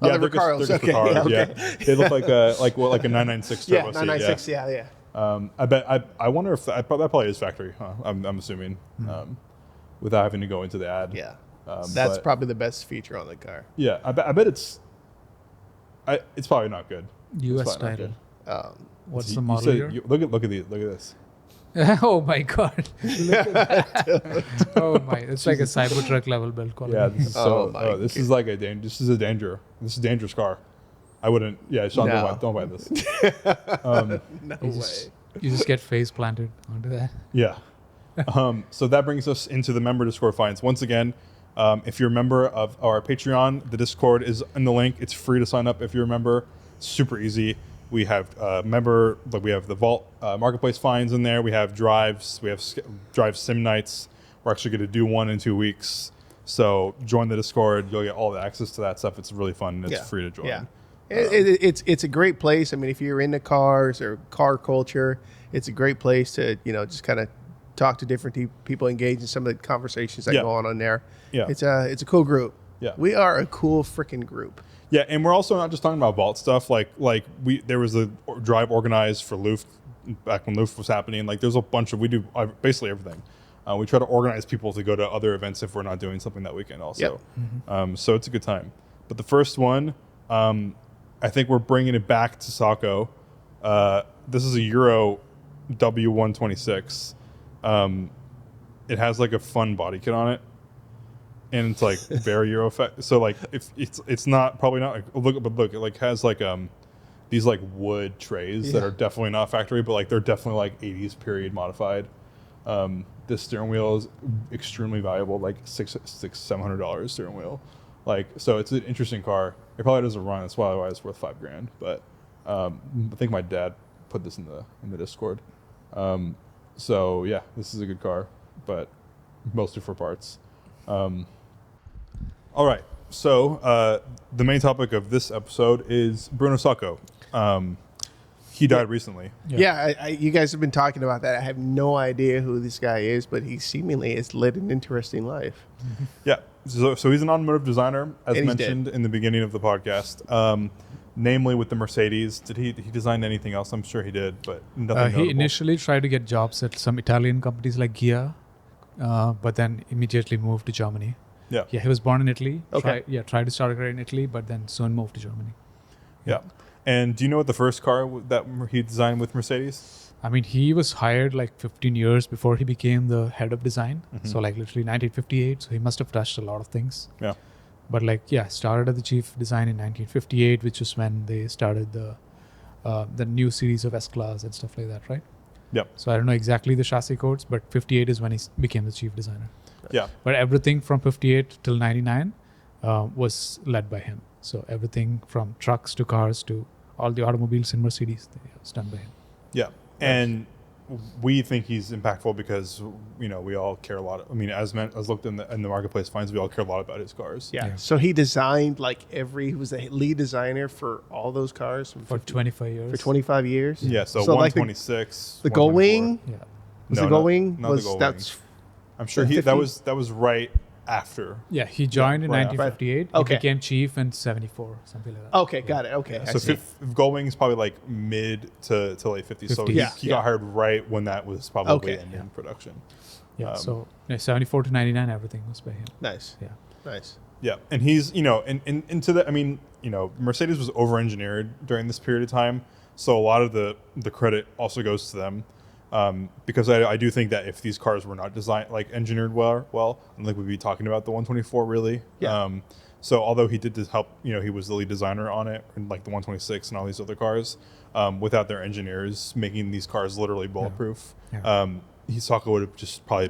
Speaker 3: Yeah,
Speaker 1: they're
Speaker 3: they're
Speaker 1: Recaros.
Speaker 3: just
Speaker 1: Okay,
Speaker 3: Recaros,
Speaker 1: yeah, okay.
Speaker 3: yeah. They look like a 996
Speaker 1: Yeah,
Speaker 3: turbo seat.
Speaker 1: 996. Yeah.
Speaker 3: I bet. I wonder if that probably is factory. Huh? I'm assuming, without having to go into the ad.
Speaker 1: Yeah. That's
Speaker 3: but-
Speaker 1: probably the best feature on the car.
Speaker 3: Yeah, I bet it's. It's probably not good. It's
Speaker 2: US
Speaker 3: probably not
Speaker 2: title.
Speaker 3: good.
Speaker 2: What's
Speaker 3: You-
Speaker 2: the
Speaker 3: you
Speaker 2: model
Speaker 3: said-
Speaker 2: year?
Speaker 3: look at these. Look at this.
Speaker 2: Oh my god. Look at that. Oh my. It's like a Cybertruck level build quality.
Speaker 3: Yeah, this is so.
Speaker 1: Oh my
Speaker 3: this is like this is a danger. This is a dangerous car. I wouldn't. Yeah, Shaun,
Speaker 1: No.
Speaker 3: don't buy this.
Speaker 1: No
Speaker 2: you,
Speaker 1: way.
Speaker 2: you just get face planted onto that.
Speaker 3: Yeah. So that brings us into the member Discord finds. Once again, if you're a member of our Patreon, the Discord is in the link. It's free to sign up if you're a member. It's super easy. We have we have the Valt marketplace finds in there. We have drives. We have drive sim nights. We're actually going to do one in 2 weeks. So join the Discord. You'll get all the access to that stuff. It's really fun. And it's free to join.
Speaker 1: Yeah. It's a great place. I mean, if you're into cars or car culture, it's a great place to just kind of talk to different people, engage in some of the conversations that go on there.
Speaker 3: Yeah.
Speaker 1: It's a cool group.
Speaker 3: Yeah.
Speaker 1: We are a cool freaking group.
Speaker 3: Yeah, and we're also not just talking about Vault stuff. There was a drive organized for Luft back when Luft was happening. Like there's a bunch of we do basically everything. We try to organize people to go to other events if we're not doing something that weekend also.
Speaker 1: Yep.
Speaker 3: So it's a good time. But the first one, I think we're bringing it back to Sacco. This is a Euro W126. It has like a fun body kit on it. And it's like very Euro effect. So like if it's not probably not like, look it like has like these like wood trays that are definitely not factory, but like they're definitely like 80s period modified. This steering wheel is extremely valuable, like $700 steering wheel. Like so it's an interesting car. It probably doesn't run, that's why it's worth $5,000. But I think my dad put this in the Discord. So yeah, this is a good car, but mostly for parts. All right, so the main topic of this episode is Bruno Sacco. He died recently.
Speaker 1: Yeah, you guys have been talking about that. I have no idea who this guy is, but he seemingly has led an interesting life.
Speaker 3: Yeah, so he's an automotive designer, as
Speaker 1: And he's
Speaker 3: mentioned in the beginning of the podcast. Namely with the Mercedes. Did he design anything else? I'm sure he did, but nothing
Speaker 2: He
Speaker 3: notable.
Speaker 2: initially tried to get jobs at some Italian companies like Gia, but then immediately moved to Germany.
Speaker 3: Yeah.
Speaker 2: Yeah, he was born in Italy.
Speaker 1: Okay.
Speaker 2: Tried to start a career in Italy, but then soon moved to Germany.
Speaker 3: Yeah. And do you know what the first car that he designed with Mercedes?
Speaker 2: I mean, he was hired like 15 years before he became the head of design. So like literally 1958. So he must have touched a lot of things.
Speaker 3: Yeah.
Speaker 2: But started as the chief design in 1958, which is when they started the new series of S-Class and stuff like that, right?
Speaker 3: Yep.
Speaker 2: So I don't know exactly the chassis codes, but 58 is when he became the chief designer.
Speaker 3: Yeah.
Speaker 2: But everything from 58 till 99 was led by him. So everything from trucks to cars to all the automobiles in Mercedes, was done by him.
Speaker 3: Yeah. And we think he's impactful because, we all care a lot. As looked in the marketplace finds, we all care a lot about his cars.
Speaker 1: Yeah.
Speaker 2: Yeah.
Speaker 1: So he designed he was the lead designer for all those cars
Speaker 2: For 25 years.
Speaker 1: for 25 years.
Speaker 3: Yeah. So
Speaker 1: like
Speaker 3: 126.
Speaker 1: the Gull
Speaker 3: 124.
Speaker 1: Wing
Speaker 2: Yeah.
Speaker 1: was
Speaker 3: No,
Speaker 1: the Gull
Speaker 3: not-
Speaker 1: Wing
Speaker 3: not the
Speaker 1: was
Speaker 3: Gull
Speaker 1: that's
Speaker 3: I'm sure that
Speaker 1: 50?
Speaker 3: was right after.
Speaker 2: Yeah, he joined in
Speaker 3: right after.
Speaker 2: 1958.
Speaker 1: Okay.
Speaker 2: He became chief in 74, something like that.
Speaker 1: Okay, got it. Okay, I
Speaker 3: So
Speaker 1: see.
Speaker 3: Goldwing's probably like mid to late 50s. So
Speaker 2: 50s.
Speaker 3: he,
Speaker 1: Yeah,
Speaker 3: he
Speaker 1: yeah.
Speaker 3: got hired right when that was probably
Speaker 1: Okay.
Speaker 3: ending production.
Speaker 2: Yeah, so 74 to 99, everything was by him.
Speaker 1: Nice.
Speaker 2: Yeah.
Speaker 1: Nice.
Speaker 3: Yeah, and he's and into the Mercedes was over engineered during this period of time, so a lot of the credit also goes to them, because I do think that if these cars were not designed engineered well, I don't think we'd be talking about the 124 really.
Speaker 1: Yeah.
Speaker 3: So although he did help, he was the lead designer on it, and like the 126 and all these other cars, without their engineers making these cars literally bulletproof, Sacco would have just probably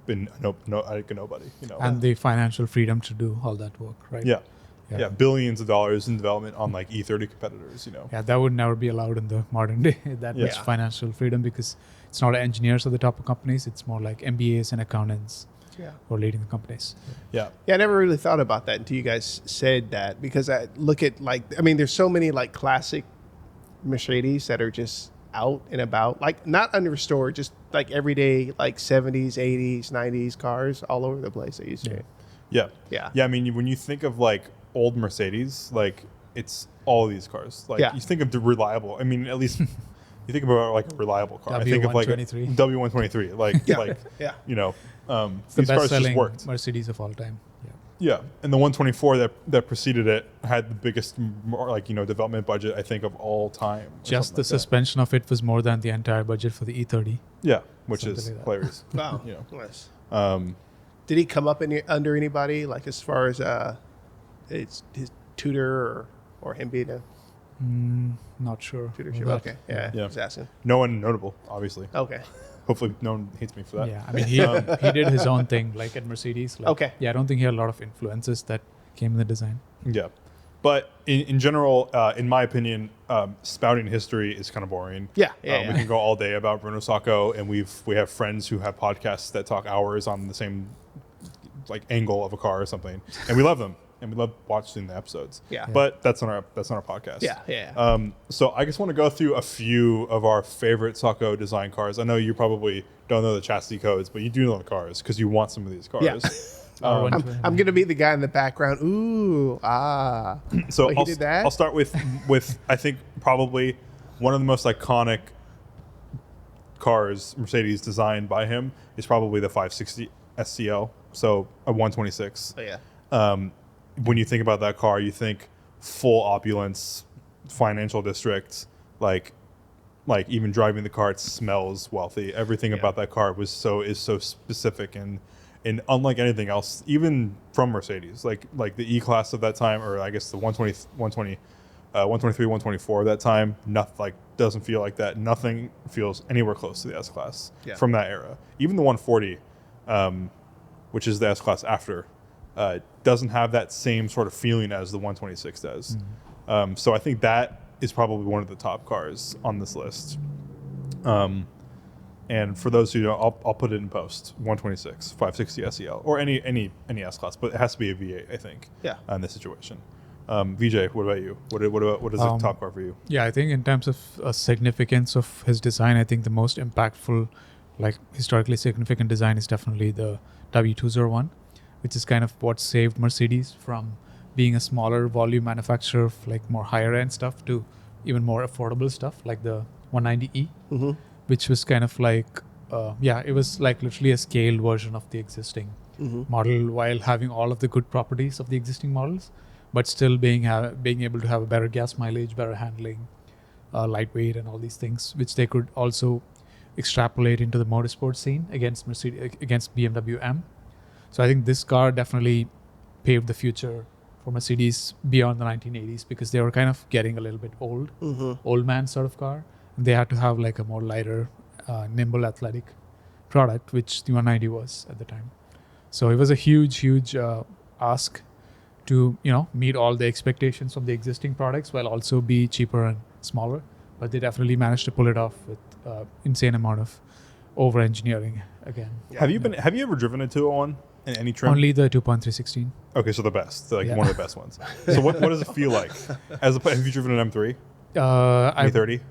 Speaker 3: been like a nobody,
Speaker 2: And the financial freedom to do all that work, right?
Speaker 3: Yeah, billions of dollars in development on like E30 competitors,
Speaker 2: Yeah, that would never be allowed in the modern day, that much
Speaker 1: Yeah.
Speaker 2: financial freedom, because it's not engineers at the top of companies, it's more like MBAs and accountants
Speaker 1: Yeah.
Speaker 2: who are leading the companies.
Speaker 3: Yeah.
Speaker 1: Yeah, I never really thought about that until you guys said that, because I look at there's so many like classic Mercedes that are just out and about, like not unrestored, just like everyday like 70s, 80s, 90s cars all over the place. They used to.
Speaker 3: Yeah.
Speaker 1: Yeah.
Speaker 3: Yeah. I mean, when you think of like old Mercedes, like it's all of these cars. Like
Speaker 1: Yeah.
Speaker 3: you think of the reliable. I mean, at least you think about like a reliable car. I think of like a
Speaker 2: W123.
Speaker 3: W123. Like
Speaker 1: Yeah.
Speaker 3: like
Speaker 1: Yeah.
Speaker 2: It's the
Speaker 3: these cars just
Speaker 2: best-selling
Speaker 3: worked.
Speaker 2: Mercedes of all time. Yeah.
Speaker 3: Yeah, and the 124 that preceded it had the biggest development budget I think of all time. or
Speaker 2: Just the
Speaker 3: something like
Speaker 2: suspension of it was more than the entire budget for the E30.
Speaker 3: that. Yeah, which
Speaker 2: something
Speaker 3: is
Speaker 2: like that.
Speaker 3: hilarious.
Speaker 1: Wow.
Speaker 3: You know.
Speaker 1: Nice.
Speaker 3: Um,
Speaker 1: Did he come up under anybody, like as far as his tutor or him being a
Speaker 2: Not sure.
Speaker 1: tutorship?
Speaker 2: That-
Speaker 1: Okay. Yeah.
Speaker 3: Yeah.
Speaker 1: Just asking.
Speaker 3: no one notable, obviously.
Speaker 1: Okay.
Speaker 3: Hopefully, no one hates me for that.
Speaker 2: Yeah, I mean, he did his own thing, like at Mercedes. Like,
Speaker 1: Okay.
Speaker 2: Yeah, I don't think he had a lot of influences that came in the design.
Speaker 3: Yeah. But in general, in my opinion, spouting history is kind of boring.
Speaker 1: Yeah.
Speaker 3: We
Speaker 1: Yeah.
Speaker 3: can go all day about Bruno Sacco, and we have friends who have podcasts that talk hours on the same like angle of a car or something, and we love them, and we love watching the episodes.
Speaker 1: Yeah.
Speaker 3: But that's on our podcast.
Speaker 1: Yeah. Yeah.
Speaker 3: So I just want to go through a few of our favorite Sacco design cars. I know you probably don't know the chassis codes, but you do know the cars because you want some of these cars.
Speaker 1: Yeah.
Speaker 2: R120.
Speaker 1: I'm gonna be the guy in the background. Ooh, ah.
Speaker 3: So
Speaker 1: He did that?
Speaker 3: I'll start with I think probably one of the most iconic cars Mercedes designed by him is probably the 560 SCL. So a 126.
Speaker 1: Oh yeah.
Speaker 3: When you think about that car, you think full opulence, financial district, like even driving the car, it smells wealthy. Everything about that car is so specific and unlike anything else, even from Mercedes, like the E-Class of that time, or I guess the 123, 124 of that time, nothing doesn't feel like that. Nothing feels anywhere close to the S-Class from that era. Even the 140, which is the S-Class after, doesn't have that same sort of feeling as the 126 does.
Speaker 2: Mm-hmm.
Speaker 3: So I think that is probably one of the top cars on this list. And for those who don't, I'll put it in post. 126, 560 SEL, or any S-Class, but it has to be a V8, I think.
Speaker 1: Yeah.
Speaker 3: In this situation. Vijay, what about you? What is the top car for you?
Speaker 2: Yeah, I think in terms of significance of his design, I think the most impactful, like historically significant design is definitely the W201, which is kind of what saved Mercedes from being a smaller volume manufacturer of like more higher end stuff to even more affordable stuff like the 190E, which was kind of like, it was like literally a scaled version of the existing model while having all of the good properties of the existing models, but still being able to have a better gas mileage, better handling, lightweight, and all these things, which they could also extrapolate into the motorsport scene against BMW M. So I think this car definitely paved the future for Mercedes beyond the 1980s because they were kind of getting a little bit old man sort of car. And they had to have like a more lighter, nimble, athletic product, which the 190 was at the time. So it was a huge ask to meet all the expectations of the existing products while also be cheaper and smaller. But they definitely managed to pull it off with insane amount of over engineering again.
Speaker 3: Yeah. Have you ever driven a 201 in any trim?
Speaker 2: Only the 2.316.
Speaker 3: Okay, so the best, one of the best ones. So what does it feel like? Have you driven an M3?
Speaker 2: I
Speaker 3: M30?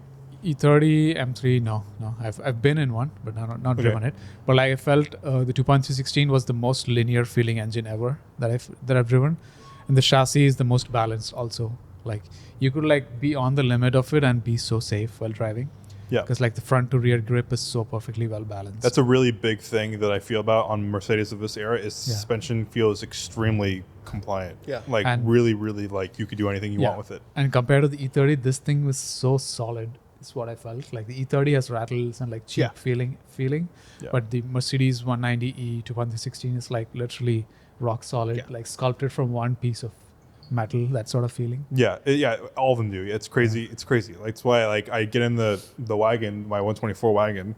Speaker 2: E30 M3, no. I've been in one, but not driven it. But like I felt the 2.316 was the most linear feeling engine ever that I've driven, and the chassis is the most balanced also. Like you could like be on the limit of it and be so safe while driving.
Speaker 3: Yeah.
Speaker 2: Because like the front to rear grip is so perfectly well balanced.
Speaker 3: That's a really big thing that I feel about on Mercedes of this era is suspension feels extremely compliant.
Speaker 1: Yeah.
Speaker 3: Like
Speaker 2: and
Speaker 3: really, really like you could do anything you want with it.
Speaker 2: And compared to the E30, this thing was so solid. Is what I felt. Like the E30 has rattles and like cheap feeling.
Speaker 3: Yeah.
Speaker 2: But the Mercedes 190e 2.316 is like literally rock solid, like sculpted from one piece of metal, that sort of feeling.
Speaker 3: Yeah, all of them do. It's crazy. It's crazy. Like, that's why like I get in the wagon, my 124 wagon,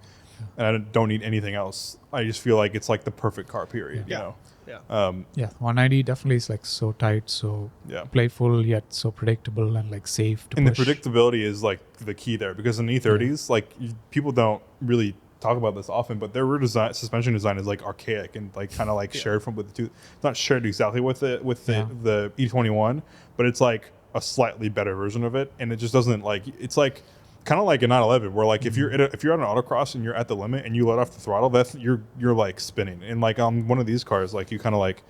Speaker 3: and I don't need anything else. I just feel like it's like the perfect car. Period. You know.
Speaker 1: Yeah.
Speaker 2: 190 definitely is like so tight, so playful yet so predictable and like safe to
Speaker 3: and
Speaker 2: push.
Speaker 3: The predictability is like the key there because in E30s, like people don't really talk about this often, but their rear suspension design is like archaic and like kind of like shared from with the two. It's not shared exactly with the E21, but it's like a slightly better version of it, and it just doesn't like it's like kind of like a 911 where like if you're at an autocross and you're at the limit and you let off the throttle, that's you're like spinning. And like on one of these cars, like you kind of like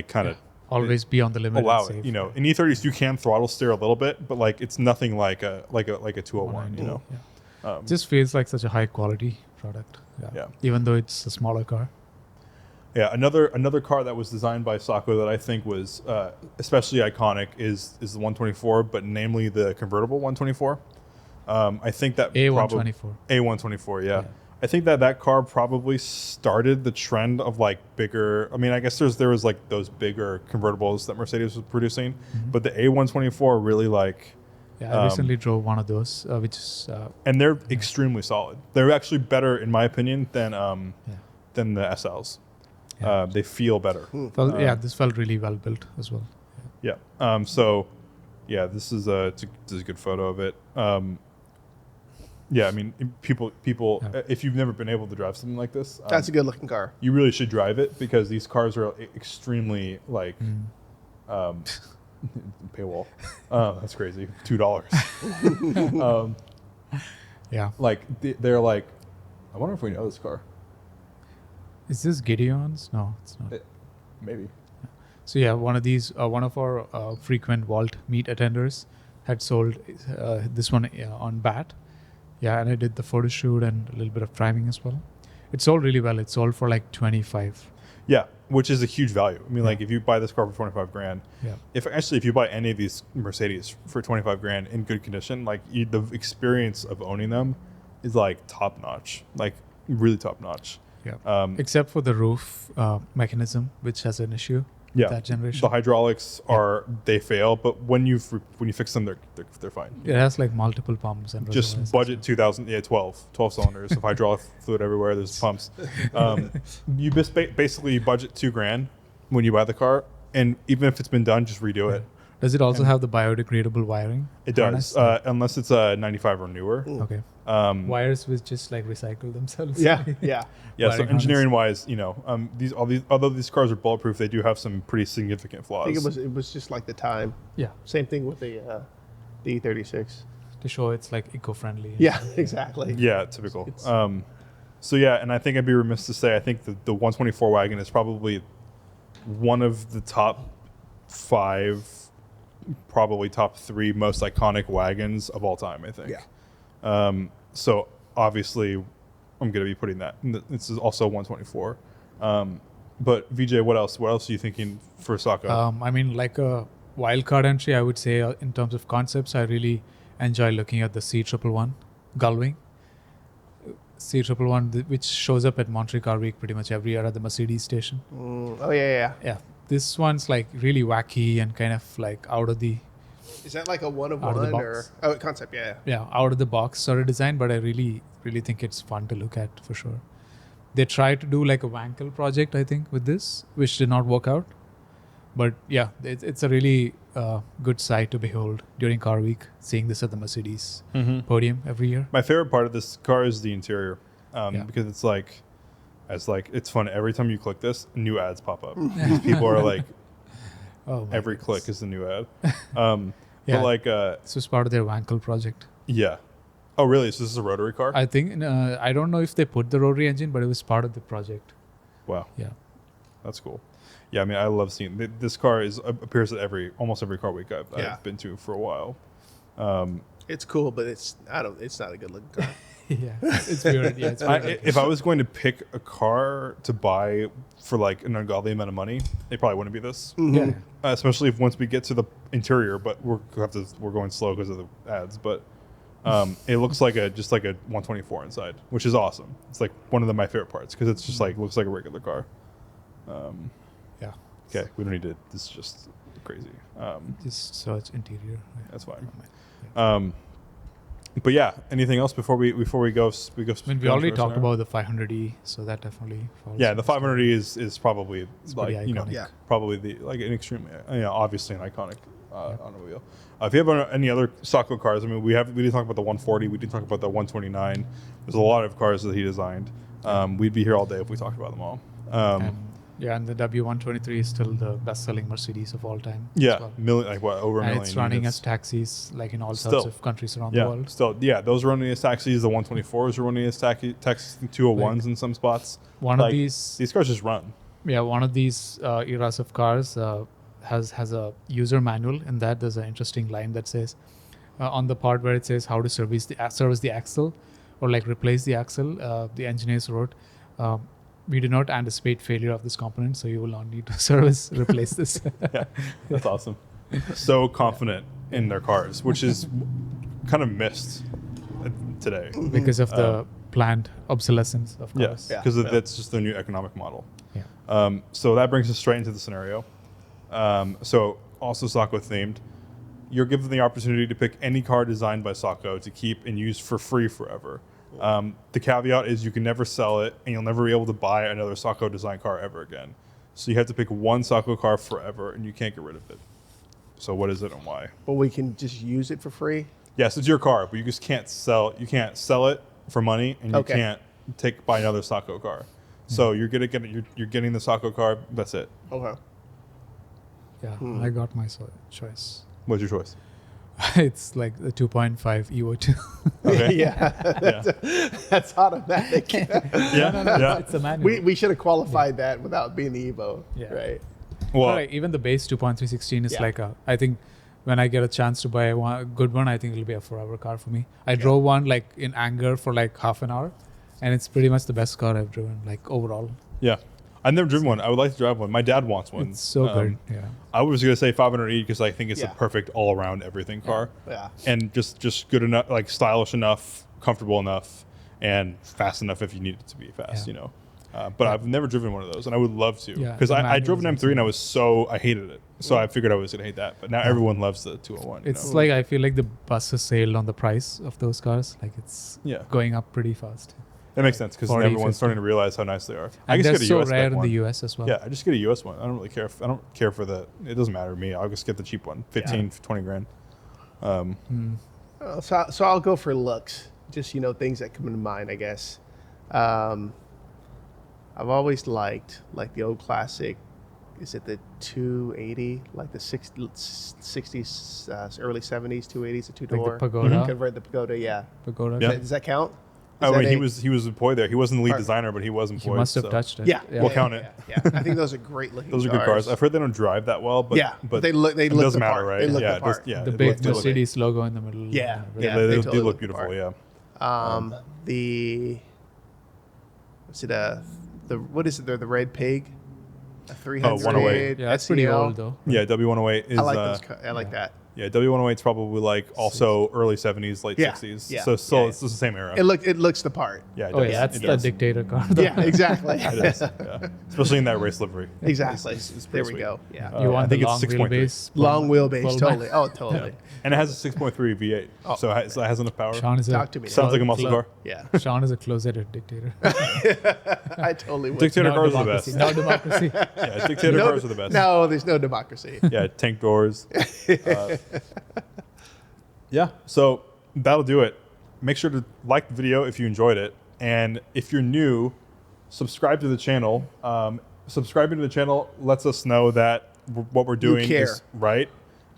Speaker 3: kind of
Speaker 2: always be on the limit.
Speaker 3: Allow it, you know. In E30s, you can throttle steer a little bit, but like it's nothing like a 201, you know.
Speaker 2: It just feels like such a high quality product. Yeah. Even though it's a smaller car.
Speaker 3: Yeah, another car that was designed by Sacco that I think was especially iconic is the 124, but namely the convertible 124. I think that A124, yeah. I think that car probably started the trend of like bigger. I mean, I guess there was like those bigger convertibles that Mercedes was producing, but the A124 really like.
Speaker 2: Yeah, I recently drove one of those, which is.
Speaker 3: And they're extremely solid. They're actually better, in my opinion, than the SLs. Yeah. They feel better.
Speaker 2: This felt really well built as well.
Speaker 3: Yeah. So, yeah, this is a good photo of it. Yeah, I mean, people. If you've never been able to drive something like this,
Speaker 1: that's a good looking car.
Speaker 3: You really should drive it because these cars are extremely like. Paywall. That's crazy. $2.
Speaker 2: Yeah.
Speaker 3: Like they're like. I wonder if we know this car.
Speaker 2: Is this Gideon's? No, it's not.
Speaker 3: Maybe.
Speaker 2: So yeah, one of our frequent Valt meet attenders had sold this one on BAT. Yeah, and I did the photo shoot and a little bit of priming as well. It sold really well. It sold for like 25.
Speaker 3: Yeah, which is a huge value. I mean, like if you buy this car for 25 grand, if you buy any of these Mercedes for 25 grand in good condition, like the experience of owning them is like top notch, like really top notch.
Speaker 2: Yeah. Except for the roof mechanism, which has an issue.
Speaker 3: Yeah.
Speaker 2: That generation.
Speaker 3: The hydraulics they fail, but when you fix them, they're fine.
Speaker 2: It has like multiple pumps and
Speaker 3: just budget 12 cylinders of hydraulic fluid everywhere. There's pumps. You basically budget $2,000 when you buy the car, and even if it's been done, just redo it.
Speaker 2: Does it also have the biodegradable wiring?
Speaker 3: It does, unless it's a 95 or newer.
Speaker 2: Okay. Wires which just like recycle themselves.
Speaker 1: Yeah.
Speaker 3: So engineering wise, you know, although these cars are bulletproof, they do have some pretty significant flaws.
Speaker 1: I think it was just like the time.
Speaker 2: Yeah.
Speaker 1: Same thing with the E36.
Speaker 2: To show it's like eco-friendly.
Speaker 1: Yeah, exactly.
Speaker 3: Yeah, typical. So yeah, and I think I'd be remiss to say I think the 124 wagon is probably one of the top 5, probably top 3 most iconic wagons of all time, I think.
Speaker 1: Yeah.
Speaker 3: So obviously I'm going to be putting that. This is also 124. But Vijay, what else? What else are you thinking for Sacco?
Speaker 2: I mean, like a wildcard entry, I would say in terms of concepts, I really enjoy looking at the C111 Gullwing. C111, which shows up at Montreal Car Week pretty much every year at the Mercedes station.
Speaker 1: Oh, yeah.
Speaker 2: Yeah. This one's like really wacky and kind of like out of the...
Speaker 1: Is that like a one of
Speaker 2: out
Speaker 1: one
Speaker 2: of the
Speaker 1: or...
Speaker 2: box.
Speaker 1: Oh, concept, yeah.
Speaker 2: Yeah, out of the box sort of design, but I really, really think it's fun to look at for sure. They tried to do like a Wankel project, I think, with this, which did not work out. But yeah, it's a really good sight to behold during Car Week, seeing this at the Mercedes podium every year.
Speaker 3: My favorite part of this car is the interior, because it's fun. Every time you click this, new ads pop up. These people are like, every click is a new ad. But like,
Speaker 2: this was part of their Wankel project.
Speaker 3: Yeah, Oh, really? So this is a rotary car?
Speaker 2: I think I don't know if they put the rotary engine, but it was part of the project.
Speaker 3: Wow.
Speaker 2: Yeah.
Speaker 3: That's cool. Yeah, I mean, I love seeing this car appears at almost every car week I've been to for a while.
Speaker 1: It's cool, but it's not a good looking car.
Speaker 2: Yeah, it's weird. Yeah, it's weird.
Speaker 3: If I was going to pick a car to buy for like an ungodly amount of money, it probably wouldn't be this.
Speaker 2: Yeah.
Speaker 3: Especially if once we get to the interior, but we're going slow because of the ads. But it looks like just like a 124 inside, which is awesome. It's like one of my favorite parts because it's just like looks like a regular car.
Speaker 2: Yeah.
Speaker 3: Okay, we don't need to. This is just crazy.
Speaker 2: Just search interior.
Speaker 3: That's fine. But yeah, anything else before we go?
Speaker 2: I mean, we already talked about the 500e, so that definitely falls.
Speaker 3: Yeah, the 500e is probably like
Speaker 2: iconic.
Speaker 3: probably an extremely obviously an iconic automobile. If you have any other Sacco cars, I mean, we did talk about the 140, we did talk about the 129. There's a lot of cars that he designed. We'd be here all day if we talked about them all.
Speaker 2: And the W123 is still the best-selling Mercedes of all time.
Speaker 3: Yeah,
Speaker 2: well.
Speaker 3: over a
Speaker 2: And
Speaker 3: million.
Speaker 2: it's running
Speaker 3: units.
Speaker 2: as taxis, like in all sorts of countries around the world.
Speaker 3: Those are running as taxis. The 124s are running as taxis, 201s in some spots. These cars just run.
Speaker 2: Yeah, one of these eras of cars has a user manual. In that, there's an interesting line that says, on the part where it says how to service the axle, or like replace the axle, the engineers wrote, we do not anticipate failure of this component, so you will not need to replace this.
Speaker 3: Yeah, that's awesome. So confident in their cars, which is kind of missed today
Speaker 2: because of the planned obsolescence of cars.
Speaker 3: Yeah, because that's just their new economic model.
Speaker 2: Yeah.
Speaker 3: So that brings us straight into the scenario. So also Sacco themed. You're given the opportunity to pick any car designed by Sacco to keep and use for free forever. The caveat is you can never sell it, and you'll never be able to buy another Sacco design car ever again. So you have to pick one Sacco car forever, and you can't get rid of it. So what is it and why?
Speaker 1: But we can just use it for free?
Speaker 3: Yes, it's your car, but you just can't sell. You can't sell it for money, and you can't buy another Sacco car. So you're getting the Sacco car. That's it.
Speaker 1: Okay.
Speaker 2: Yeah, I got my choice.
Speaker 3: What's your choice?
Speaker 2: It's like the 2.5 EVO2.
Speaker 3: Okay.
Speaker 1: That's automatic.
Speaker 3: Yeah.
Speaker 2: It's a manual.
Speaker 1: We should have qualified that without being the Evo.
Speaker 2: Yeah.
Speaker 1: Right.
Speaker 3: Well,
Speaker 2: even the base 2.316 is like I think when I get a chance to buy a good one, I think it'll be a forever car for me. I drove one like in anger for like half an hour, and it's pretty much the best car I've driven, like overall.
Speaker 3: Yeah. I've never driven one. I would like to drive one. My dad wants one.
Speaker 2: It's so good. Yeah.
Speaker 3: I was going to say 500e because I think it's a perfect all-around everything car.
Speaker 1: Yeah.
Speaker 3: And just good enough, like stylish enough, comfortable enough, and fast enough if you need it to be fast, But I've never driven one of those, and I would love to. Because I drove an M3 and I hated it. So I figured I was going to hate that. But now everyone loves the 201.
Speaker 2: It's like I feel like the bus has sailed on the price of those cars. Like it's going up pretty fast.
Speaker 3: That makes sense because everyone's starting to realize how nice they are.
Speaker 2: I
Speaker 3: just
Speaker 2: get
Speaker 3: get a
Speaker 2: so
Speaker 3: US
Speaker 2: rare in
Speaker 3: one.
Speaker 2: the US as well.
Speaker 3: Yeah, I just get a US one. I don't really care. I don't care for the. It doesn't matter to me. I'll just get the cheap one, 15, 20 grand.
Speaker 1: So I'll go for looks. Just things that come into mind, I guess. I've always liked like the old classic. Is it the 280, like the 60s, early 70s, 280s, a two-door?
Speaker 2: Like the Pagoda.
Speaker 1: Convert the Pagoda, yeah.
Speaker 2: Pagoda.
Speaker 3: Yeah.
Speaker 1: Does that count?
Speaker 3: He was employed there. He wasn't the lead designer, but he was employed.
Speaker 2: He must have touched it.
Speaker 1: Yeah,
Speaker 3: we'll count it.
Speaker 1: Yeah. I think those are great looking.
Speaker 3: Those are good cars. I've heard they don't drive that well, but
Speaker 1: but they look. They
Speaker 3: it
Speaker 1: look
Speaker 3: doesn't
Speaker 1: the
Speaker 3: matter,
Speaker 1: part.
Speaker 3: right?
Speaker 1: They look
Speaker 3: yeah,
Speaker 1: the part.
Speaker 3: the
Speaker 2: big Mercedes logo in the middle.
Speaker 1: Yeah,
Speaker 3: they
Speaker 1: totally
Speaker 3: do look
Speaker 1: the
Speaker 3: beautiful.
Speaker 1: part.
Speaker 3: Yeah.
Speaker 1: What is it? The red pig. A 300.
Speaker 3: 108.
Speaker 2: Yeah, that's pretty old though.
Speaker 3: Yeah, W108 is.
Speaker 1: I like those. I like that.
Speaker 3: Yeah, W108 is probably like also early 70s, late 60s.
Speaker 1: Yeah.
Speaker 3: So it's the same era.
Speaker 1: It looks the part.
Speaker 3: Yeah.
Speaker 2: Oh yeah, that's the dictator car.
Speaker 1: Yeah, exactly.
Speaker 3: It is. Yeah. Especially in that race livery.
Speaker 1: Exactly.
Speaker 3: It's
Speaker 1: There we
Speaker 3: sweet.
Speaker 1: go. Yeah.
Speaker 2: You
Speaker 3: I
Speaker 2: want the
Speaker 3: think
Speaker 2: long
Speaker 3: it's 6.3.
Speaker 2: wheelbase?
Speaker 1: Long wheelbase.
Speaker 2: 12
Speaker 1: Totally. Oh, totally.
Speaker 3: And it has a 6.3 V8, so it has enough power.
Speaker 2: Shaun is
Speaker 1: Talk to me.
Speaker 3: Sounds like a muscle car.
Speaker 1: Yeah.
Speaker 2: Shaun is a closeted dictator.
Speaker 1: I totally would.
Speaker 3: Dictator
Speaker 2: No
Speaker 3: cars are the
Speaker 2: democracy.
Speaker 3: best.
Speaker 2: No democracy.
Speaker 3: Yeah, dictator cars are the best.
Speaker 1: No, there's no democracy.
Speaker 3: Yeah, tank doors. Yeah, so that'll do it. Make sure to like the video if you enjoyed it. And if you're new, subscribe to the channel. Subscribing to the channel lets us know that what we're doing
Speaker 1: care.
Speaker 3: is right.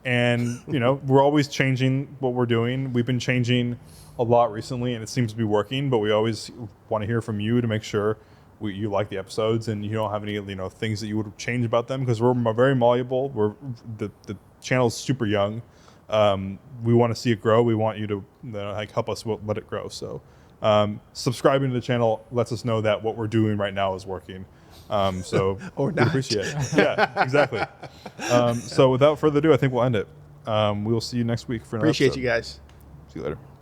Speaker 3: And, we're always changing what we're doing. We've been changing a lot recently, and it seems to be working, but we always want to hear from you to make sure you like the episodes and you don't have any, things that you would change about them, because we're very malleable. The channel's super young. We want to see it grow. We want you to help us let it grow. So subscribing to the channel lets us know that what we're doing right now is working. So
Speaker 1: or
Speaker 3: we
Speaker 1: not.
Speaker 3: appreciate it. Yeah, exactly. So without further ado, I think we'll end it. We will see you next week for another
Speaker 1: Appreciate
Speaker 3: episode.
Speaker 1: you guys.
Speaker 3: See you later.